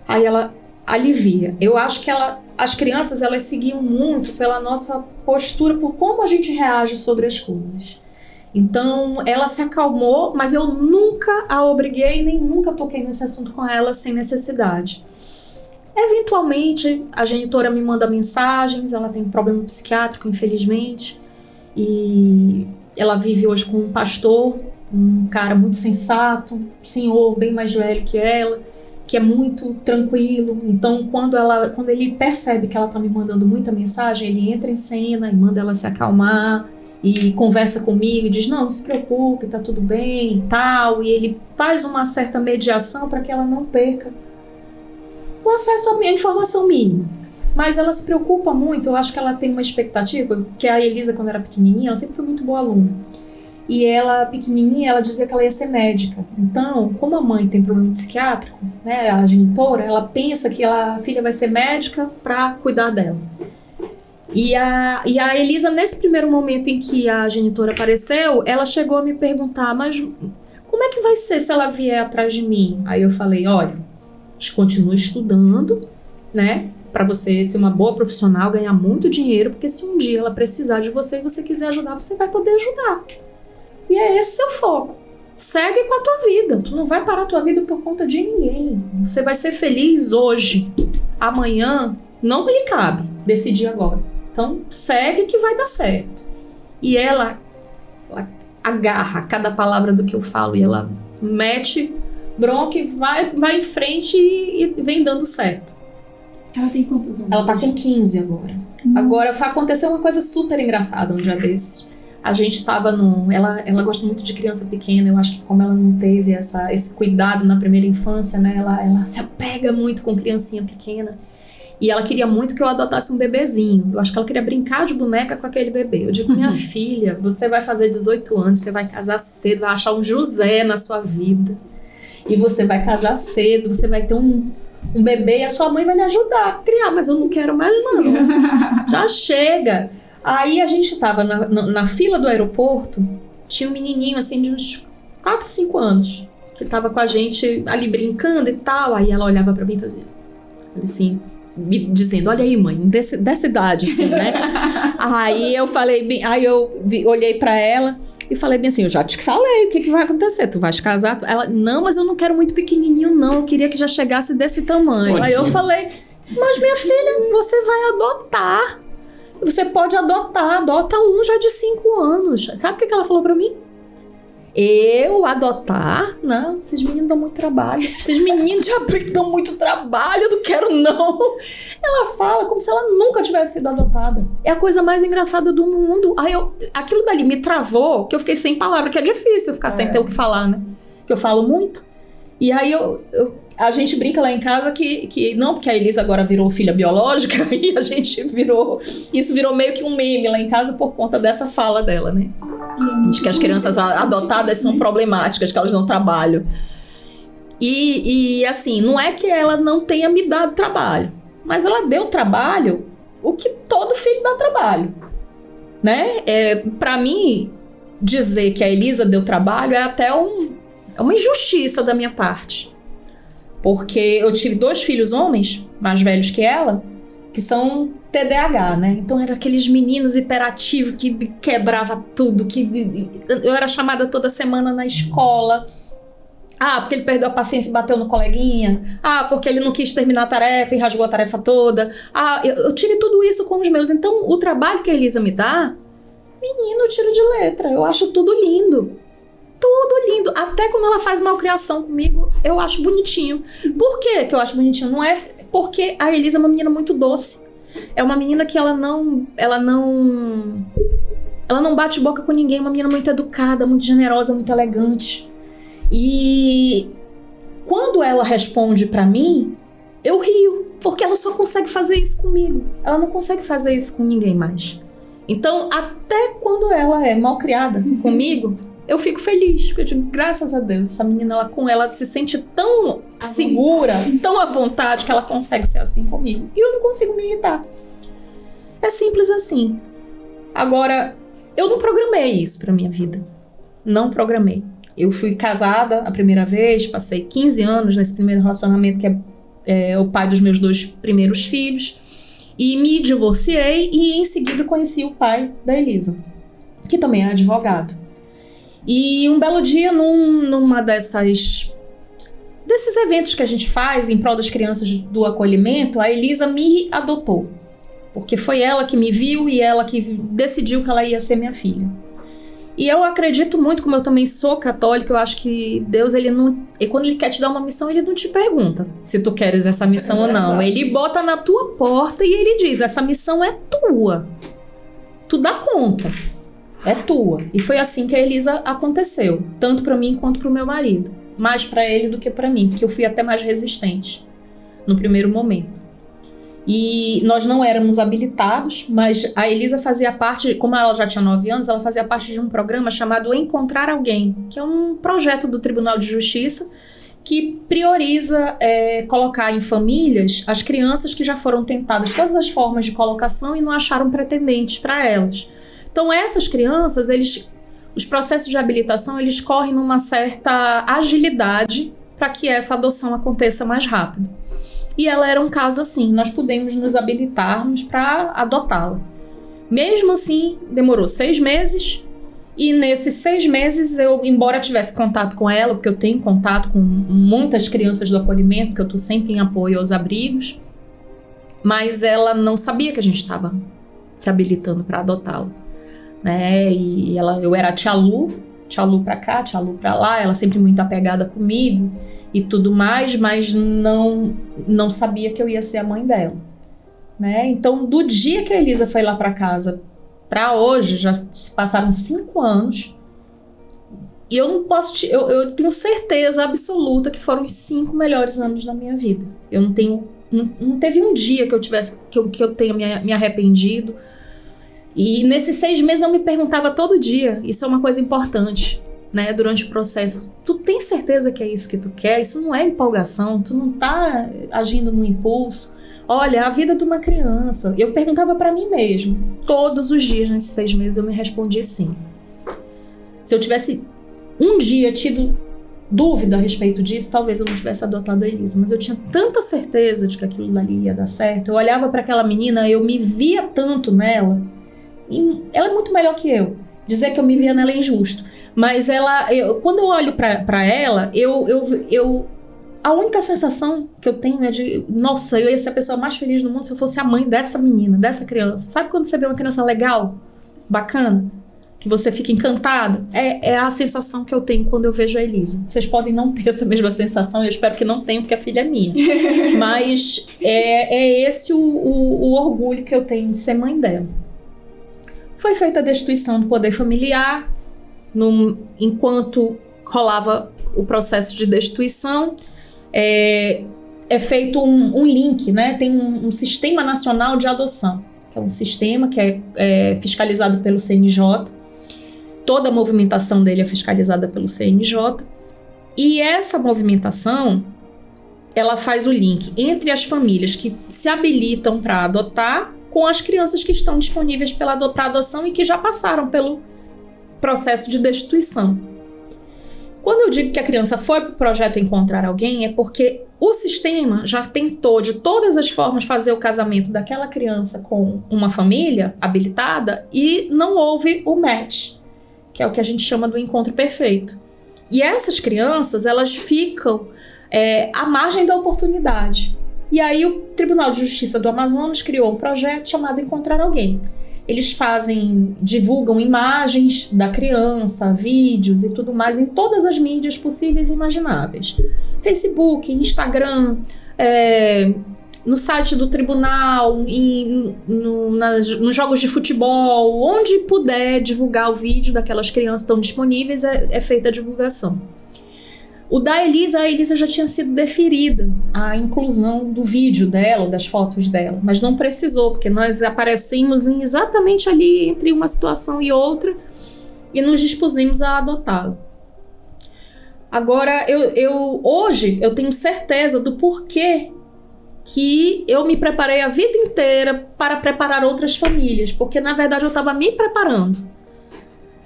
Aí ela alivia. Eu acho que as crianças, elas seguiam muito pela nossa postura, por como a gente reage sobre as coisas. Então, ela se acalmou, mas eu nunca a obriguei, nem nunca toquei nesse assunto com ela sem necessidade. Eventualmente, a genitora me manda mensagens, ela tem problema psiquiátrico, infelizmente, e ela vive hoje com um pastor, um cara muito sensato, um senhor bem mais velho que ela, que é muito tranquilo. Então, quando ele percebe que ela tá me mandando muita mensagem, ele entra em cena e manda ela se acalmar e conversa comigo e diz, não se preocupe, tá tudo bem e tal. E ele faz uma certa mediação para que ela não perca o acesso à informação mínima. Mas ela se preocupa muito, eu acho que ela tem uma expectativa, que a Elisa, quando era pequenininha, ela sempre foi muito boa aluna. E ela, pequenininha, ela dizia que ela ia ser médica. Então, como a mãe tem problema psiquiátrico, né, a genitora, ela pensa que a filha vai ser médica para cuidar dela. E a Elisa, nesse primeiro momento em que a genitora apareceu, ela chegou a me perguntar, mas como é que vai ser se ela vier atrás de mim? Aí eu falei, olha, continue estudando, né, para você ser uma boa profissional, ganhar muito dinheiro, porque se um dia ela precisar de você e você quiser ajudar, você vai poder ajudar. E é esse seu foco. Segue com a tua vida. Tu não vai parar a tua vida por conta de ninguém. Você vai ser feliz hoje. Amanhã não lhe cabe decidir agora. Então segue que vai dar certo. E ela agarra cada palavra do que eu falo e ela mete bronca e vai em frente e vem dando certo. Ela tem quantos anos? Ela tá com 15 agora. Agora aconteceu uma coisa super engraçada um dia desses. A gente tava ela gosta muito de criança pequena. Eu acho que como ela não teve esse cuidado na primeira infância, né? Ela se apega muito com criancinha pequena. E ela queria muito que eu adotasse um bebezinho. Eu acho que ela queria brincar de boneca com aquele bebê. Eu digo, minha filha, você vai fazer 18 anos, você vai casar cedo, vai achar um José na sua vida. E você vai casar cedo, você vai ter um bebê e a sua mãe vai lhe ajudar a criar. Mas eu não quero mais não. Já chega. Aí a gente tava na fila do aeroporto, tinha um menininho assim de uns 4, 5 anos, que tava com a gente ali brincando e tal. Aí ela olhava pra mim e fazia assim, me dizendo, olha aí mãe, dessa idade assim, né? Aí eu falei bem, olhei pra ela e falei bem assim, eu já te falei, o que vai acontecer? Tu vais casar? Ela, não, mas eu não quero muito pequenininho não, eu queria que já chegasse desse tamanho. Aí eu falei, mas minha filha, você vai adotar. Você pode adota um já de 5 anos. Sabe o que ela falou pra mim? Eu adotar? Não, esses meninos dão muito trabalho. Esses meninos de abrigo dão muito trabalho, eu não quero não. Ela fala como se ela nunca tivesse sido adotada. É a coisa mais engraçada do mundo. Aí aquilo dali me travou, que eu fiquei sem palavra, que é difícil ficar sem ter o que falar, né? Que eu falo muito. E aí a gente brinca lá em casa que não, porque a Elisa agora virou filha biológica e a gente isso virou meio que um meme lá em casa por conta dessa fala dela, né? De que as crianças adotadas são problemáticas, que elas dão trabalho. E assim, não é que ela não tenha me dado trabalho, mas ela deu trabalho, o que todo filho dá trabalho, né? Pra mim, dizer que a Elisa deu trabalho é até uma injustiça da minha parte. Porque eu tive 2 filhos homens, mais velhos que ela, que são TDAH, né? Então eram aqueles meninos hiperativos que quebrava tudo, que eu era chamada toda semana na escola. Porque ele perdeu a paciência e bateu no coleguinha. Porque ele não quis terminar a tarefa e rasgou a tarefa toda. Eu tive tudo isso com os meus. Então o trabalho que a Elisa me dá, menino, eu tiro de letra. Eu acho tudo lindo. Tudo lindo. Até quando ela faz malcriação comigo, eu acho bonitinho. Por que eu acho bonitinho? Não é porque a Elisa é uma menina muito doce. É uma menina que ela não bate boca com ninguém. É uma menina muito educada, muito generosa, muito elegante. E quando ela responde pra mim, eu rio. Porque ela só consegue fazer isso comigo. Ela não consegue fazer isso com ninguém mais. Então, até quando ela é malcriada comigo, eu fico feliz, porque eu digo, graças a Deus, essa menina, ela se sente tão segura, tão à vontade, que ela consegue ser assim comigo. E eu não consigo me irritar. É simples assim. Agora, eu não programei isso pra minha vida. Não programei. Eu fui casada a primeira vez, passei 15 anos nesse primeiro relacionamento, que é o pai dos meus 2 primeiros filhos. E me divorciei e em seguida conheci o pai da Elisa, que também é advogado. E um belo dia, numa desses eventos que a gente faz em prol das crianças do acolhimento, a Elisa me adotou. Porque foi ela que me viu e ela que decidiu que ela ia ser minha filha. E eu acredito muito, como eu também sou católica, eu acho que Deus, quando ele quer te dar uma missão, ele não te pergunta se tu queres essa missão ou não. Ele bota na tua porta e ele diz, essa missão é tua. Tu dá conta. É tua. E foi assim que a Elisa aconteceu. Tanto pra mim quanto pro meu marido. Mais pra ele do que pra mim. Porque eu fui até mais resistente no primeiro momento. E nós não éramos habilitados, mas a Elisa fazia parte, como ela já tinha 9 anos, ela fazia parte de um programa chamado Encontrar Alguém, que é um projeto do Tribunal de Justiça que prioriza colocar em famílias as crianças que já foram tentadas todas as formas de colocação e não acharam pretendentes para elas. Então essas crianças, os processos de habilitação, eles correm numa certa agilidade para que essa adoção aconteça mais rápido. E ela era um caso assim, nós pudemos nos habilitarmos para adotá-la. Mesmo assim, demorou 6 meses, e nesses 6 meses, embora tivesse contato com ela, porque eu tenho contato com muitas crianças do acolhimento, porque eu estou sempre em apoio aos abrigos, mas ela não sabia que a gente estava se habilitando para adotá-la. Né? E eu era a tia Lu pra cá, tia Lu pra lá, ela sempre muito apegada comigo e tudo mais, mas não sabia que eu ia ser a mãe dela. Né? Então, do dia que a Elisa foi lá pra casa pra hoje, já se passaram 5 anos, e eu não posso eu tenho certeza absoluta que foram os 5 melhores anos da minha vida. Eu não teve um dia que eu tenha me arrependido. E nesses 6 meses eu me perguntava todo dia, isso é uma coisa importante, né, durante o processo. Tu tem certeza que é isso que tu quer? Isso não é empolgação, tu não tá agindo no impulso. Olha, a vida de uma criança. Eu perguntava pra mim mesmo. Todos os dias nesses 6 meses eu me respondia sim. Se eu tivesse um dia tido dúvida a respeito disso, talvez eu não tivesse adotado a Elisa. Mas eu tinha tanta certeza de que aquilo dali ia dar certo. Eu olhava pra aquela menina, eu me via tanto nela. E ela é muito melhor que eu. Dizer que eu me via nela é injusto. Mas quando eu olho pra ela, a única sensação que eu tenho é de, nossa, eu ia ser a pessoa mais feliz do mundo se eu fosse a mãe dessa menina, dessa criança. Sabe quando você vê uma criança legal, bacana, que você fica encantada? É a sensação que eu tenho quando eu vejo a Elisa. Vocês podem não ter essa mesma sensação, eu espero que não tenham, porque a filha é minha. Mas é esse o orgulho que eu tenho de ser mãe dela. Foi feita a destituição do poder familiar, enquanto rolava o processo de destituição. É feito um link, né? Tem um Sistema Nacional de Adoção, que é um sistema que é fiscalizado pelo CNJ. Toda a movimentação dele é fiscalizada pelo CNJ. E essa movimentação, ela faz o link entre as famílias que se habilitam para adotar com as crianças que estão disponíveis para adoção e que já passaram pelo processo de destituição. Quando eu digo que a criança foi para o projeto Encontrar Alguém, é porque o sistema já tentou de todas as formas fazer o casamento daquela criança com uma família habilitada e não houve o match, que é o que a gente chama do encontro perfeito. E essas crianças, elas ficam à margem da oportunidade. E aí o Tribunal de Justiça do Amazonas criou um projeto chamado Encontrar Alguém. Eles divulgam imagens da criança, vídeos e tudo mais em todas as mídias possíveis e imagináveis. Facebook, Instagram, no site do tribunal, nos jogos de futebol, onde puder divulgar o vídeo daquelas crianças que estão disponíveis, é feita a divulgação. O da Elisa, a Elisa já tinha sido deferida a inclusão do vídeo dela, das fotos dela, mas não precisou, porque nós aparecemos exatamente ali entre uma situação e outra e nos dispusemos a adotá-la. Agora, hoje eu tenho certeza do porquê que eu me preparei a vida inteira para preparar outras famílias, porque na verdade eu estava me preparando.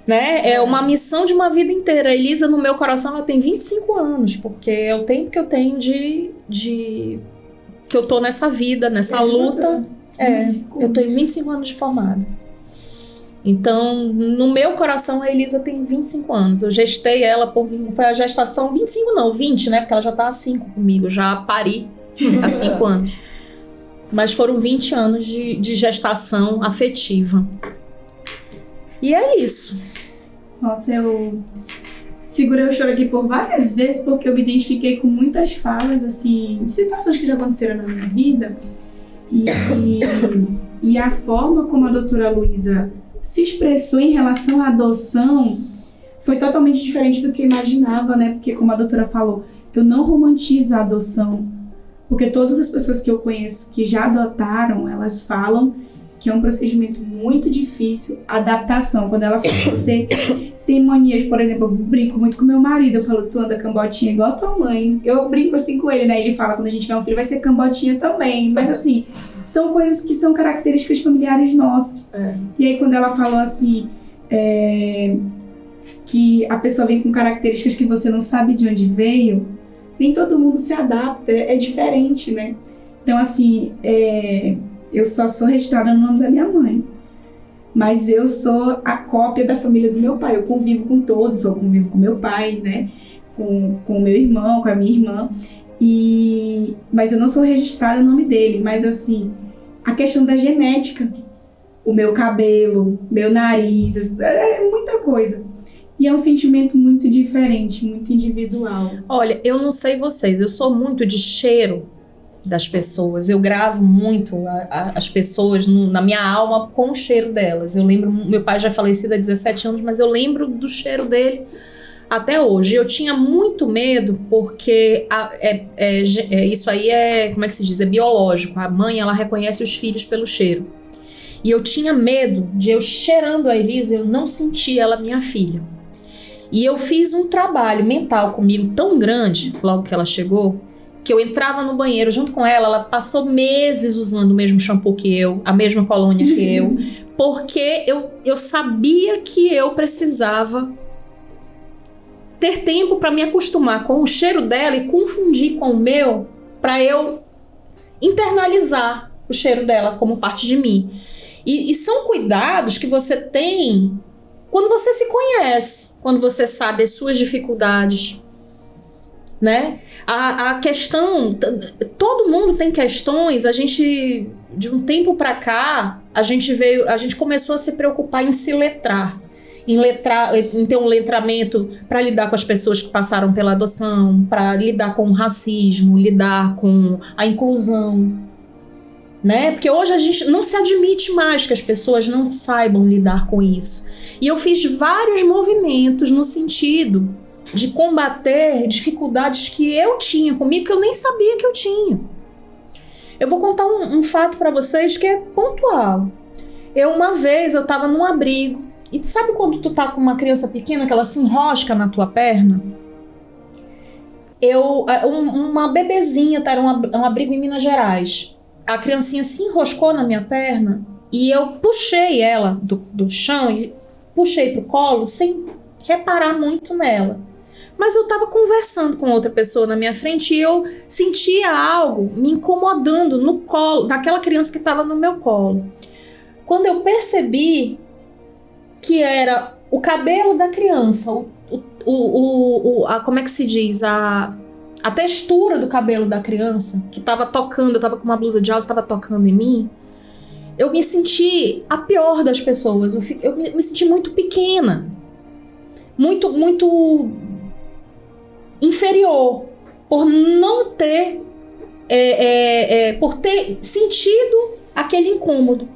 Né? É uma missão de uma vida inteira. A Elisa, no meu coração, ela tem 25 anos, porque é o tempo que eu tenho que eu tô nessa vida, nessa luta. Eu tenho 25 anos de formada. Então, no meu coração, a Elisa tem 25 anos. Eu gestei ela foi a gestação 25 não, 20, né? Porque ela já tá há 5 comigo, eu já pari há 5 anos. Mas foram 20 anos de gestação afetiva. E é isso. Nossa, eu segurei o choro aqui por várias vezes, porque eu me identifiquei com muitas falas, assim, de situações que já aconteceram na minha vida. E a forma como a doutora Luísa se expressou em relação à adoção foi totalmente diferente do que eu imaginava, né? Porque, como a doutora falou, eu não romantizo a adoção, porque todas as pessoas que eu conheço que já adotaram, elas falam que é um procedimento muito difícil, adaptação. Quando ela fala, você tem manias, por exemplo, eu brinco muito com meu marido, eu falo, tu anda cambotinha igual a tua mãe. Eu brinco assim com ele, né? Ele fala, quando a gente tiver um filho, vai ser cambotinha também. Mas assim, são coisas que são características familiares nossas. E aí quando ela falou assim, que a pessoa vem com características que você não sabe de onde veio, nem todo mundo se adapta, é diferente, né? Então assim, eu só sou registrada no nome da minha mãe. Mas eu sou a cópia da família do meu pai. Eu convivo com todos, eu convivo com meu pai, né? Com o meu irmão, com a minha irmã. Mas eu não sou registrada no nome dele. Mas assim, a questão da genética. O meu cabelo, meu nariz, é muita coisa. E é um sentimento muito diferente, muito individual. Olha, eu não sei vocês, eu sou muito de cheiro das pessoas. Eu gravo muito as pessoas na minha alma com o cheiro delas. Eu lembro, meu pai já é falecido há 17 anos, mas eu lembro do cheiro dele até hoje. Eu tinha muito medo porque isso aí como é que se diz? É biológico. A mãe, ela reconhece os filhos pelo cheiro. E eu tinha medo de eu cheirando a Elisa, eu não sentir ela minha filha. E eu fiz um trabalho mental comigo tão grande, logo que ela chegou, que eu entrava no banheiro junto com ela. Ela passou meses usando o mesmo shampoo que eu, a mesma colônia que eu, porque eu sabia que eu precisava ter tempo para me acostumar com o cheiro dela e confundir com o meu, para eu internalizar o cheiro dela como parte de mim. E são cuidados que você tem quando você se conhece, quando você sabe as suas dificuldades, né? A questão, todo mundo tem questões. A gente, de um tempo para cá, a gente começou a se preocupar em se letrar, em ter um letramento para lidar com as pessoas que passaram pela adoção, para lidar com o racismo, lidar com a inclusão, né? Porque hoje a gente não se admite mais que as pessoas não saibam lidar com isso. E eu fiz vários movimentos no sentido de combater dificuldades que eu tinha comigo, que eu nem sabia que eu tinha. Eu vou contar um fato para vocês que é pontual. Uma vez eu tava num abrigo, e tu sabe quando tu tá com uma criança pequena que ela se enrosca na tua perna? Uma bebezinha, tá? Era um abrigo em Minas Gerais. A criancinha se enroscou na minha perna e eu puxei ela do chão e puxei pro colo sem reparar muito nela. Mas eu estava conversando com outra pessoa na minha frente e eu sentia algo me incomodando no colo, daquela criança que estava no meu colo. Quando eu percebi que era o cabelo da criança, como é que se diz? A textura do cabelo da criança, que estava tocando, eu estava com uma blusa de alça, estava tocando em mim, eu me senti a pior das pessoas. Eu me senti muito pequena, muito inferior, por não ter, por ter sentido aquele incômodo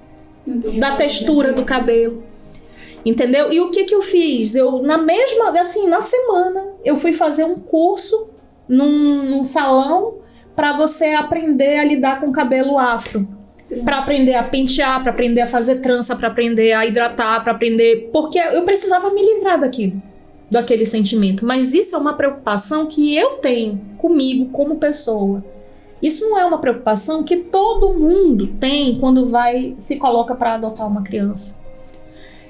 da textura do cabelo. Entendeu? E o que eu fiz? Na semana, eu fui fazer um curso num salão para você aprender a lidar com cabelo afro. Para aprender a pentear, para aprender a fazer trança, para aprender a hidratar, para aprender... Porque eu precisava me livrar daquele sentimento. Mas isso é uma preocupação que eu tenho comigo como pessoa. Isso não é uma preocupação que todo mundo tem quando se coloca para adotar uma criança.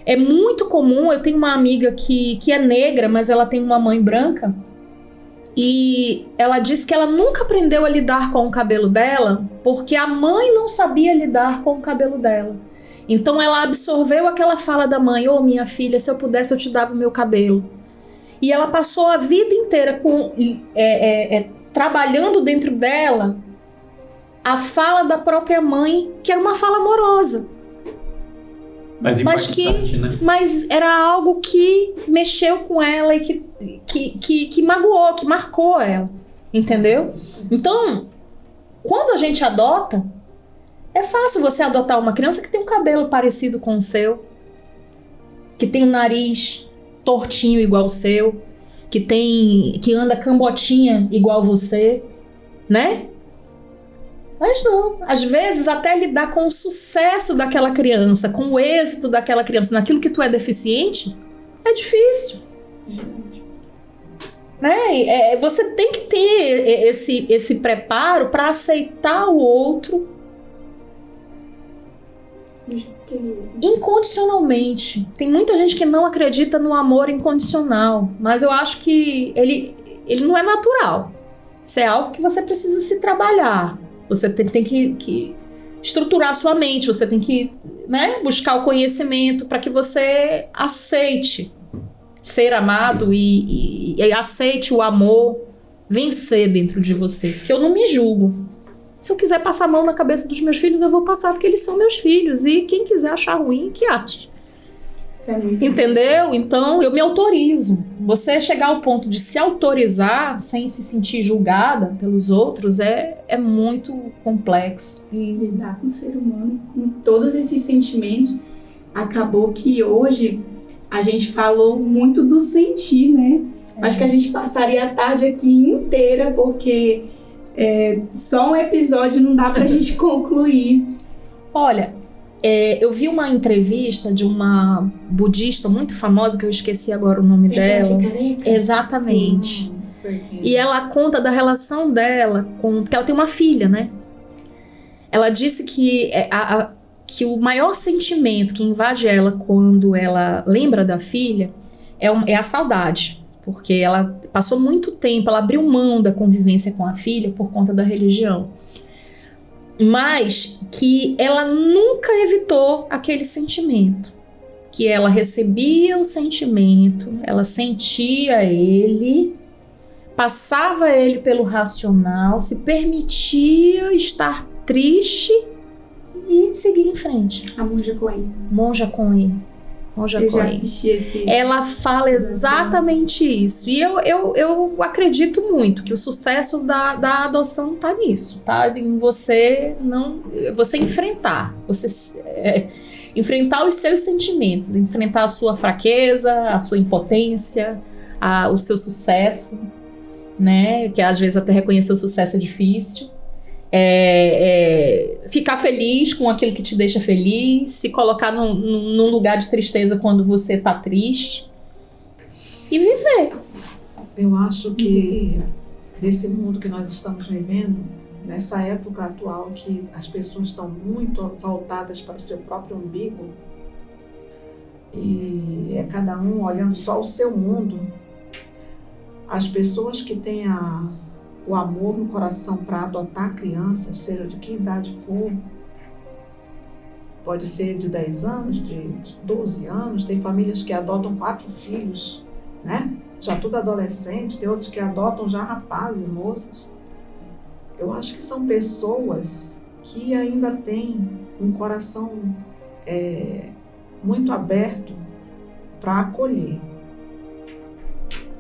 É muito comum, eu tenho uma amiga que é negra, mas ela tem uma mãe branca, e ela disse que ela nunca aprendeu a lidar com o cabelo dela, porque a mãe não sabia lidar com o cabelo dela. Então ela absorveu aquela fala da mãe: "Ô, minha filha, se eu pudesse eu te dava o meu cabelo". E ela passou a vida inteira trabalhando dentro dela a fala da própria mãe, que era uma fala amorosa. Mas era algo que mexeu com ela e que magoou, que marcou ela, entendeu? Então, quando a gente adota, é fácil você adotar uma criança que tem um cabelo parecido com o seu, que tem um nariz tortinho igual o seu, que anda cambotinha igual você, né? Mas não, às vezes até lidar com o sucesso daquela criança, com o êxito daquela criança, naquilo que tu é deficiente, é difícil. Né? Você tem que ter esse preparo para aceitar o outro incondicionalmente. Tem muita gente que não acredita no amor incondicional, mas eu acho que ele não é natural. Isso é algo que você precisa se trabalhar. Você tem que estruturar a sua mente, você tem que, né, buscar o conhecimento para que você aceite ser amado e aceite o amor vencer dentro de você. Porque eu não me julgo. Se eu quiser passar a mão na cabeça dos meus filhos, eu vou passar, porque eles são meus filhos. E quem quiser achar ruim, que ache. Isso é muito Entendeu? Então, eu me autorizo. Você chegar ao ponto de se autorizar sem se sentir julgada pelos outros é muito complexo. E lidar com o ser humano, com todos esses sentimentos, acabou que hoje a gente falou muito do sentir, né? Acho que a gente passaria a tarde aqui inteira, porque só um episódio não dá pra gente concluir. Olha, eu vi uma entrevista de uma budista muito famosa, que eu esqueci agora o nome dela. Careca? Exatamente. Sim. E ela conta da relação dela porque ela tem uma filha, né? Ela disse que que o maior sentimento que invade ela quando ela lembra da filha é a saudade. Porque ela passou muito tempo, ela abriu mão da convivência com a filha por conta da religião. Mas que ela nunca evitou aquele sentimento. Que ela recebia o sentimento, ela sentia ele, passava ele pelo racional, se permitia estar triste e seguir em frente. A Monja Coen. Monja Coen. Eu já assisti esse... Ela fala exatamente isso. E eu acredito muito que o sucesso da adoção está nisso, tá? Em você enfrentar. Enfrentar os seus sentimentos, enfrentar a sua fraqueza, a sua impotência, o seu sucesso, né? Que às vezes até reconhecer o sucesso é difícil. Ficar feliz com aquilo que te deixa feliz, se colocar num lugar de tristeza quando você tá triste e viver. Eu acho que nesse mundo que nós estamos vivendo, nessa época atual que as pessoas estão muito voltadas para o seu próprio umbigo e cada um olhando só o seu mundo, as pessoas que têm o amor no coração para adotar crianças, seja de que idade for, pode ser de 10 anos, de 12 anos, tem famílias que adotam 4 filhos, né? Já tudo adolescente, tem outros que adotam já rapazes, moças. Eu acho que são pessoas que ainda têm um coração muito aberto para acolher.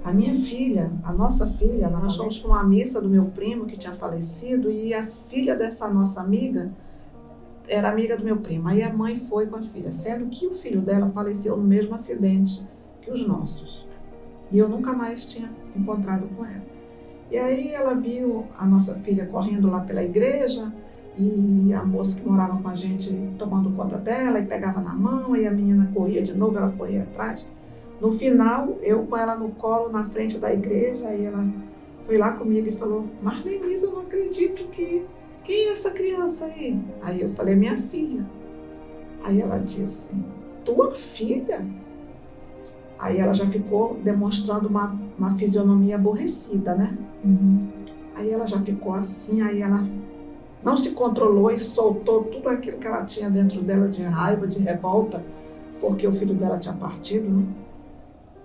A minha filha, a nossa filha, nós fomos para uma missa do meu primo que tinha falecido e a filha dessa nossa amiga era amiga do meu primo. Aí a mãe foi com a filha, sendo que o filho dela faleceu no mesmo acidente que os nossos. E eu nunca mais tinha encontrado com ela. E aí ela viu a nossa filha correndo lá pela igreja e a moça que morava com a gente tomando conta dela e pegava na mão e a menina corria de novo, ela corria atrás. No final, eu com ela no colo na frente da igreja, aí ela foi lá comigo e falou: Marlene, eu não acredito que... Quem é essa criança aí? Aí eu falei: minha filha. Aí ela disse: tua filha? Aí ela já ficou demonstrando uma fisionomia aborrecida, né? Uhum. Aí ela já ficou assim, aí ela não se controlou e soltou tudo aquilo que ela tinha dentro dela de raiva, de revolta, porque o filho dela tinha partido, né?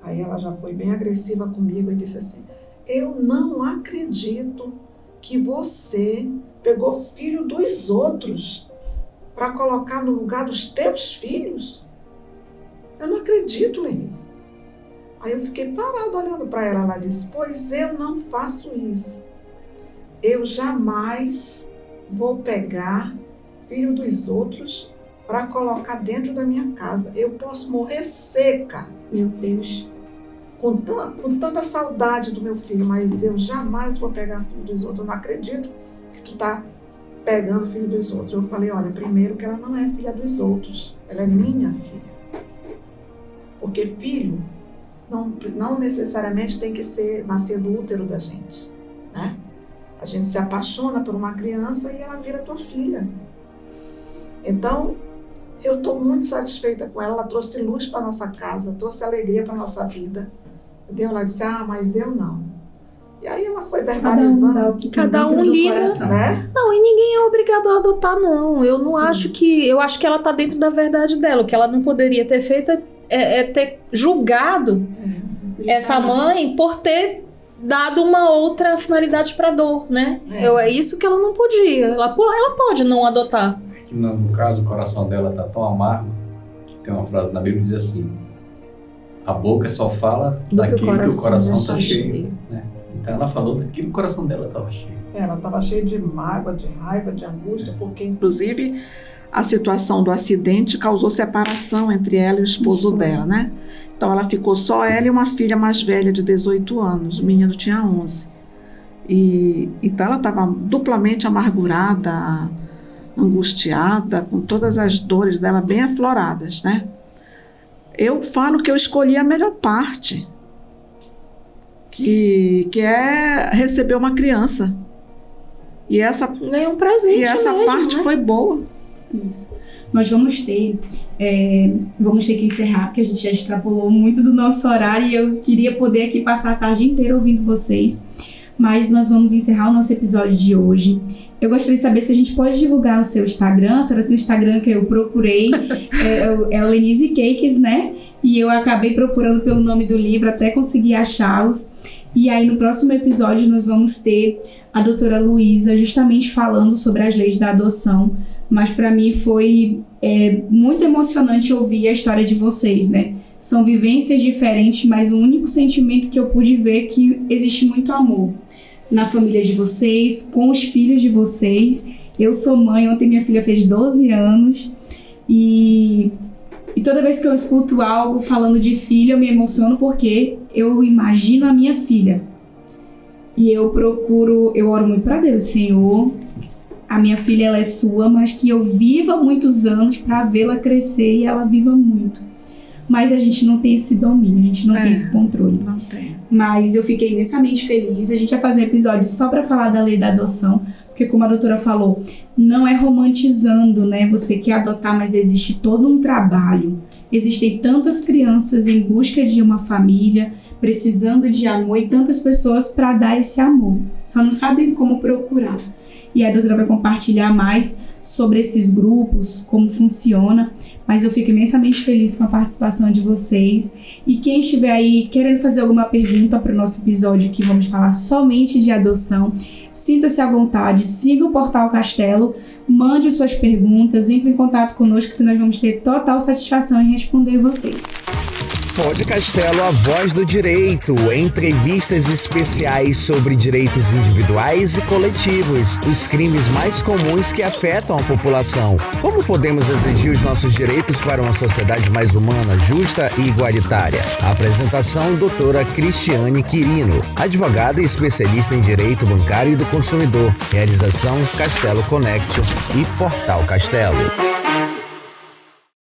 Aí ela já foi bem agressiva comigo e disse assim: eu não acredito que você pegou filho dos outros para colocar no lugar dos teus filhos. Eu não acredito, Lenise. Aí eu fiquei parado olhando para ela. Ela disse: pois eu não faço isso. Eu jamais vou pegar filho dos outros para colocar dentro da minha casa. Eu posso morrer seca. Meu Deus. Com tanta saudade do meu filho, mas eu jamais vou pegar filho dos outros. Eu não acredito que tu tá pegando filho dos outros. Eu falei: olha, primeiro que ela não é filha dos outros, ela é minha filha. Porque filho não necessariamente tem que nascer do útero da gente, né? A gente se apaixona por uma criança e ela vira tua filha. Então, eu estou muito satisfeita com ela. Ela trouxe luz para nossa casa, trouxe alegria para nossa vida. Entendeu? Ela disse: ah, mas eu não. E aí ela foi verbalizando. Cada um lida, né? Não, e ninguém é obrigado a adotar, não. Eu não acho que... Eu acho que ela tá dentro da verdade dela. O que ela não poderia ter feito é ter julgado essa mãe por ter dado uma outra finalidade pra dor, né? É isso que ela não podia. Ela pode não adotar. No caso, o coração dela tá tão amargo que tem uma frase na Bíblia que diz assim: a boca só fala daquilo que o coração está cheio, né? Então ela falou daquilo que o coração dela estava cheio. Ela estava cheia de mágoa, de raiva, de angústia, porque inclusive a situação do acidente causou separação entre ela e o esposo dela, né? Então ela ficou só ela e uma filha mais velha de 18 anos, o menino tinha 11. Então ela estava duplamente amargurada, angustiada, com todas as dores dela bem afloradas, né? Eu falo que eu escolhi a melhor parte, que é receber uma criança. E essa ganhou um presente. E essa mesmo, parte, né? Foi boa. Isso. Nós vamos ter que encerrar, porque a gente já extrapolou muito do nosso horário e eu queria poder aqui passar a tarde inteira ouvindo vocês. Mas nós vamos encerrar o nosso episódio de hoje. Eu gostaria de saber se a gente pode divulgar o seu Instagram. A senhora tem um Instagram que eu procurei, é o Lenise Cakes, né? E eu acabei procurando pelo nome do livro até conseguir achá-los. E aí no próximo episódio nós vamos ter a doutora Luísa justamente falando sobre as leis da adoção. Mas para mim foi muito emocionante ouvir a história de vocês, né? São vivências diferentes, mas o único sentimento que eu pude ver é que existe muito amor na família de vocês, com os filhos de vocês. Eu sou mãe, ontem minha filha fez 12 anos e toda vez que eu escuto algo falando de filho, eu me emociono porque eu imagino a minha filha. E eu oro muito para Deus: Senhor, a minha filha ela é sua, mas que eu viva muitos anos para vê-la crescer e ela viva muito. mas a gente não tem esse domínio, a gente não tem esse controle. Não tem. Mas eu fiquei imensamente feliz. A gente vai fazer um episódio só para falar da lei da adoção, porque como a doutora falou, não é romantizando, né? Você quer adotar, mas existe todo um trabalho. Existem tantas crianças em busca de uma família, precisando de amor, e tantas pessoas para dar esse amor. Só não sabem como procurar. E a doutora vai compartilhar mais sobre esses grupos, como funciona, mas eu fico imensamente feliz com a participação de vocês. E quem estiver aí querendo fazer alguma pergunta para o nosso episódio, que vamos falar somente de adoção, sinta-se à vontade, siga o Portal Castelo, mande suas perguntas, entre em contato conosco que nós vamos ter total satisfação em responder vocês. Pod Castelo, a voz do direito. Entrevistas especiais sobre direitos individuais e coletivos, os crimes mais comuns que afetam a população. Como podemos exigir os nossos direitos para uma sociedade mais humana, justa e igualitária? A apresentação, doutora Cristiane Quirino, advogada e especialista em direito bancário e do consumidor. Realização, Castelo Connection e Portal Castelo.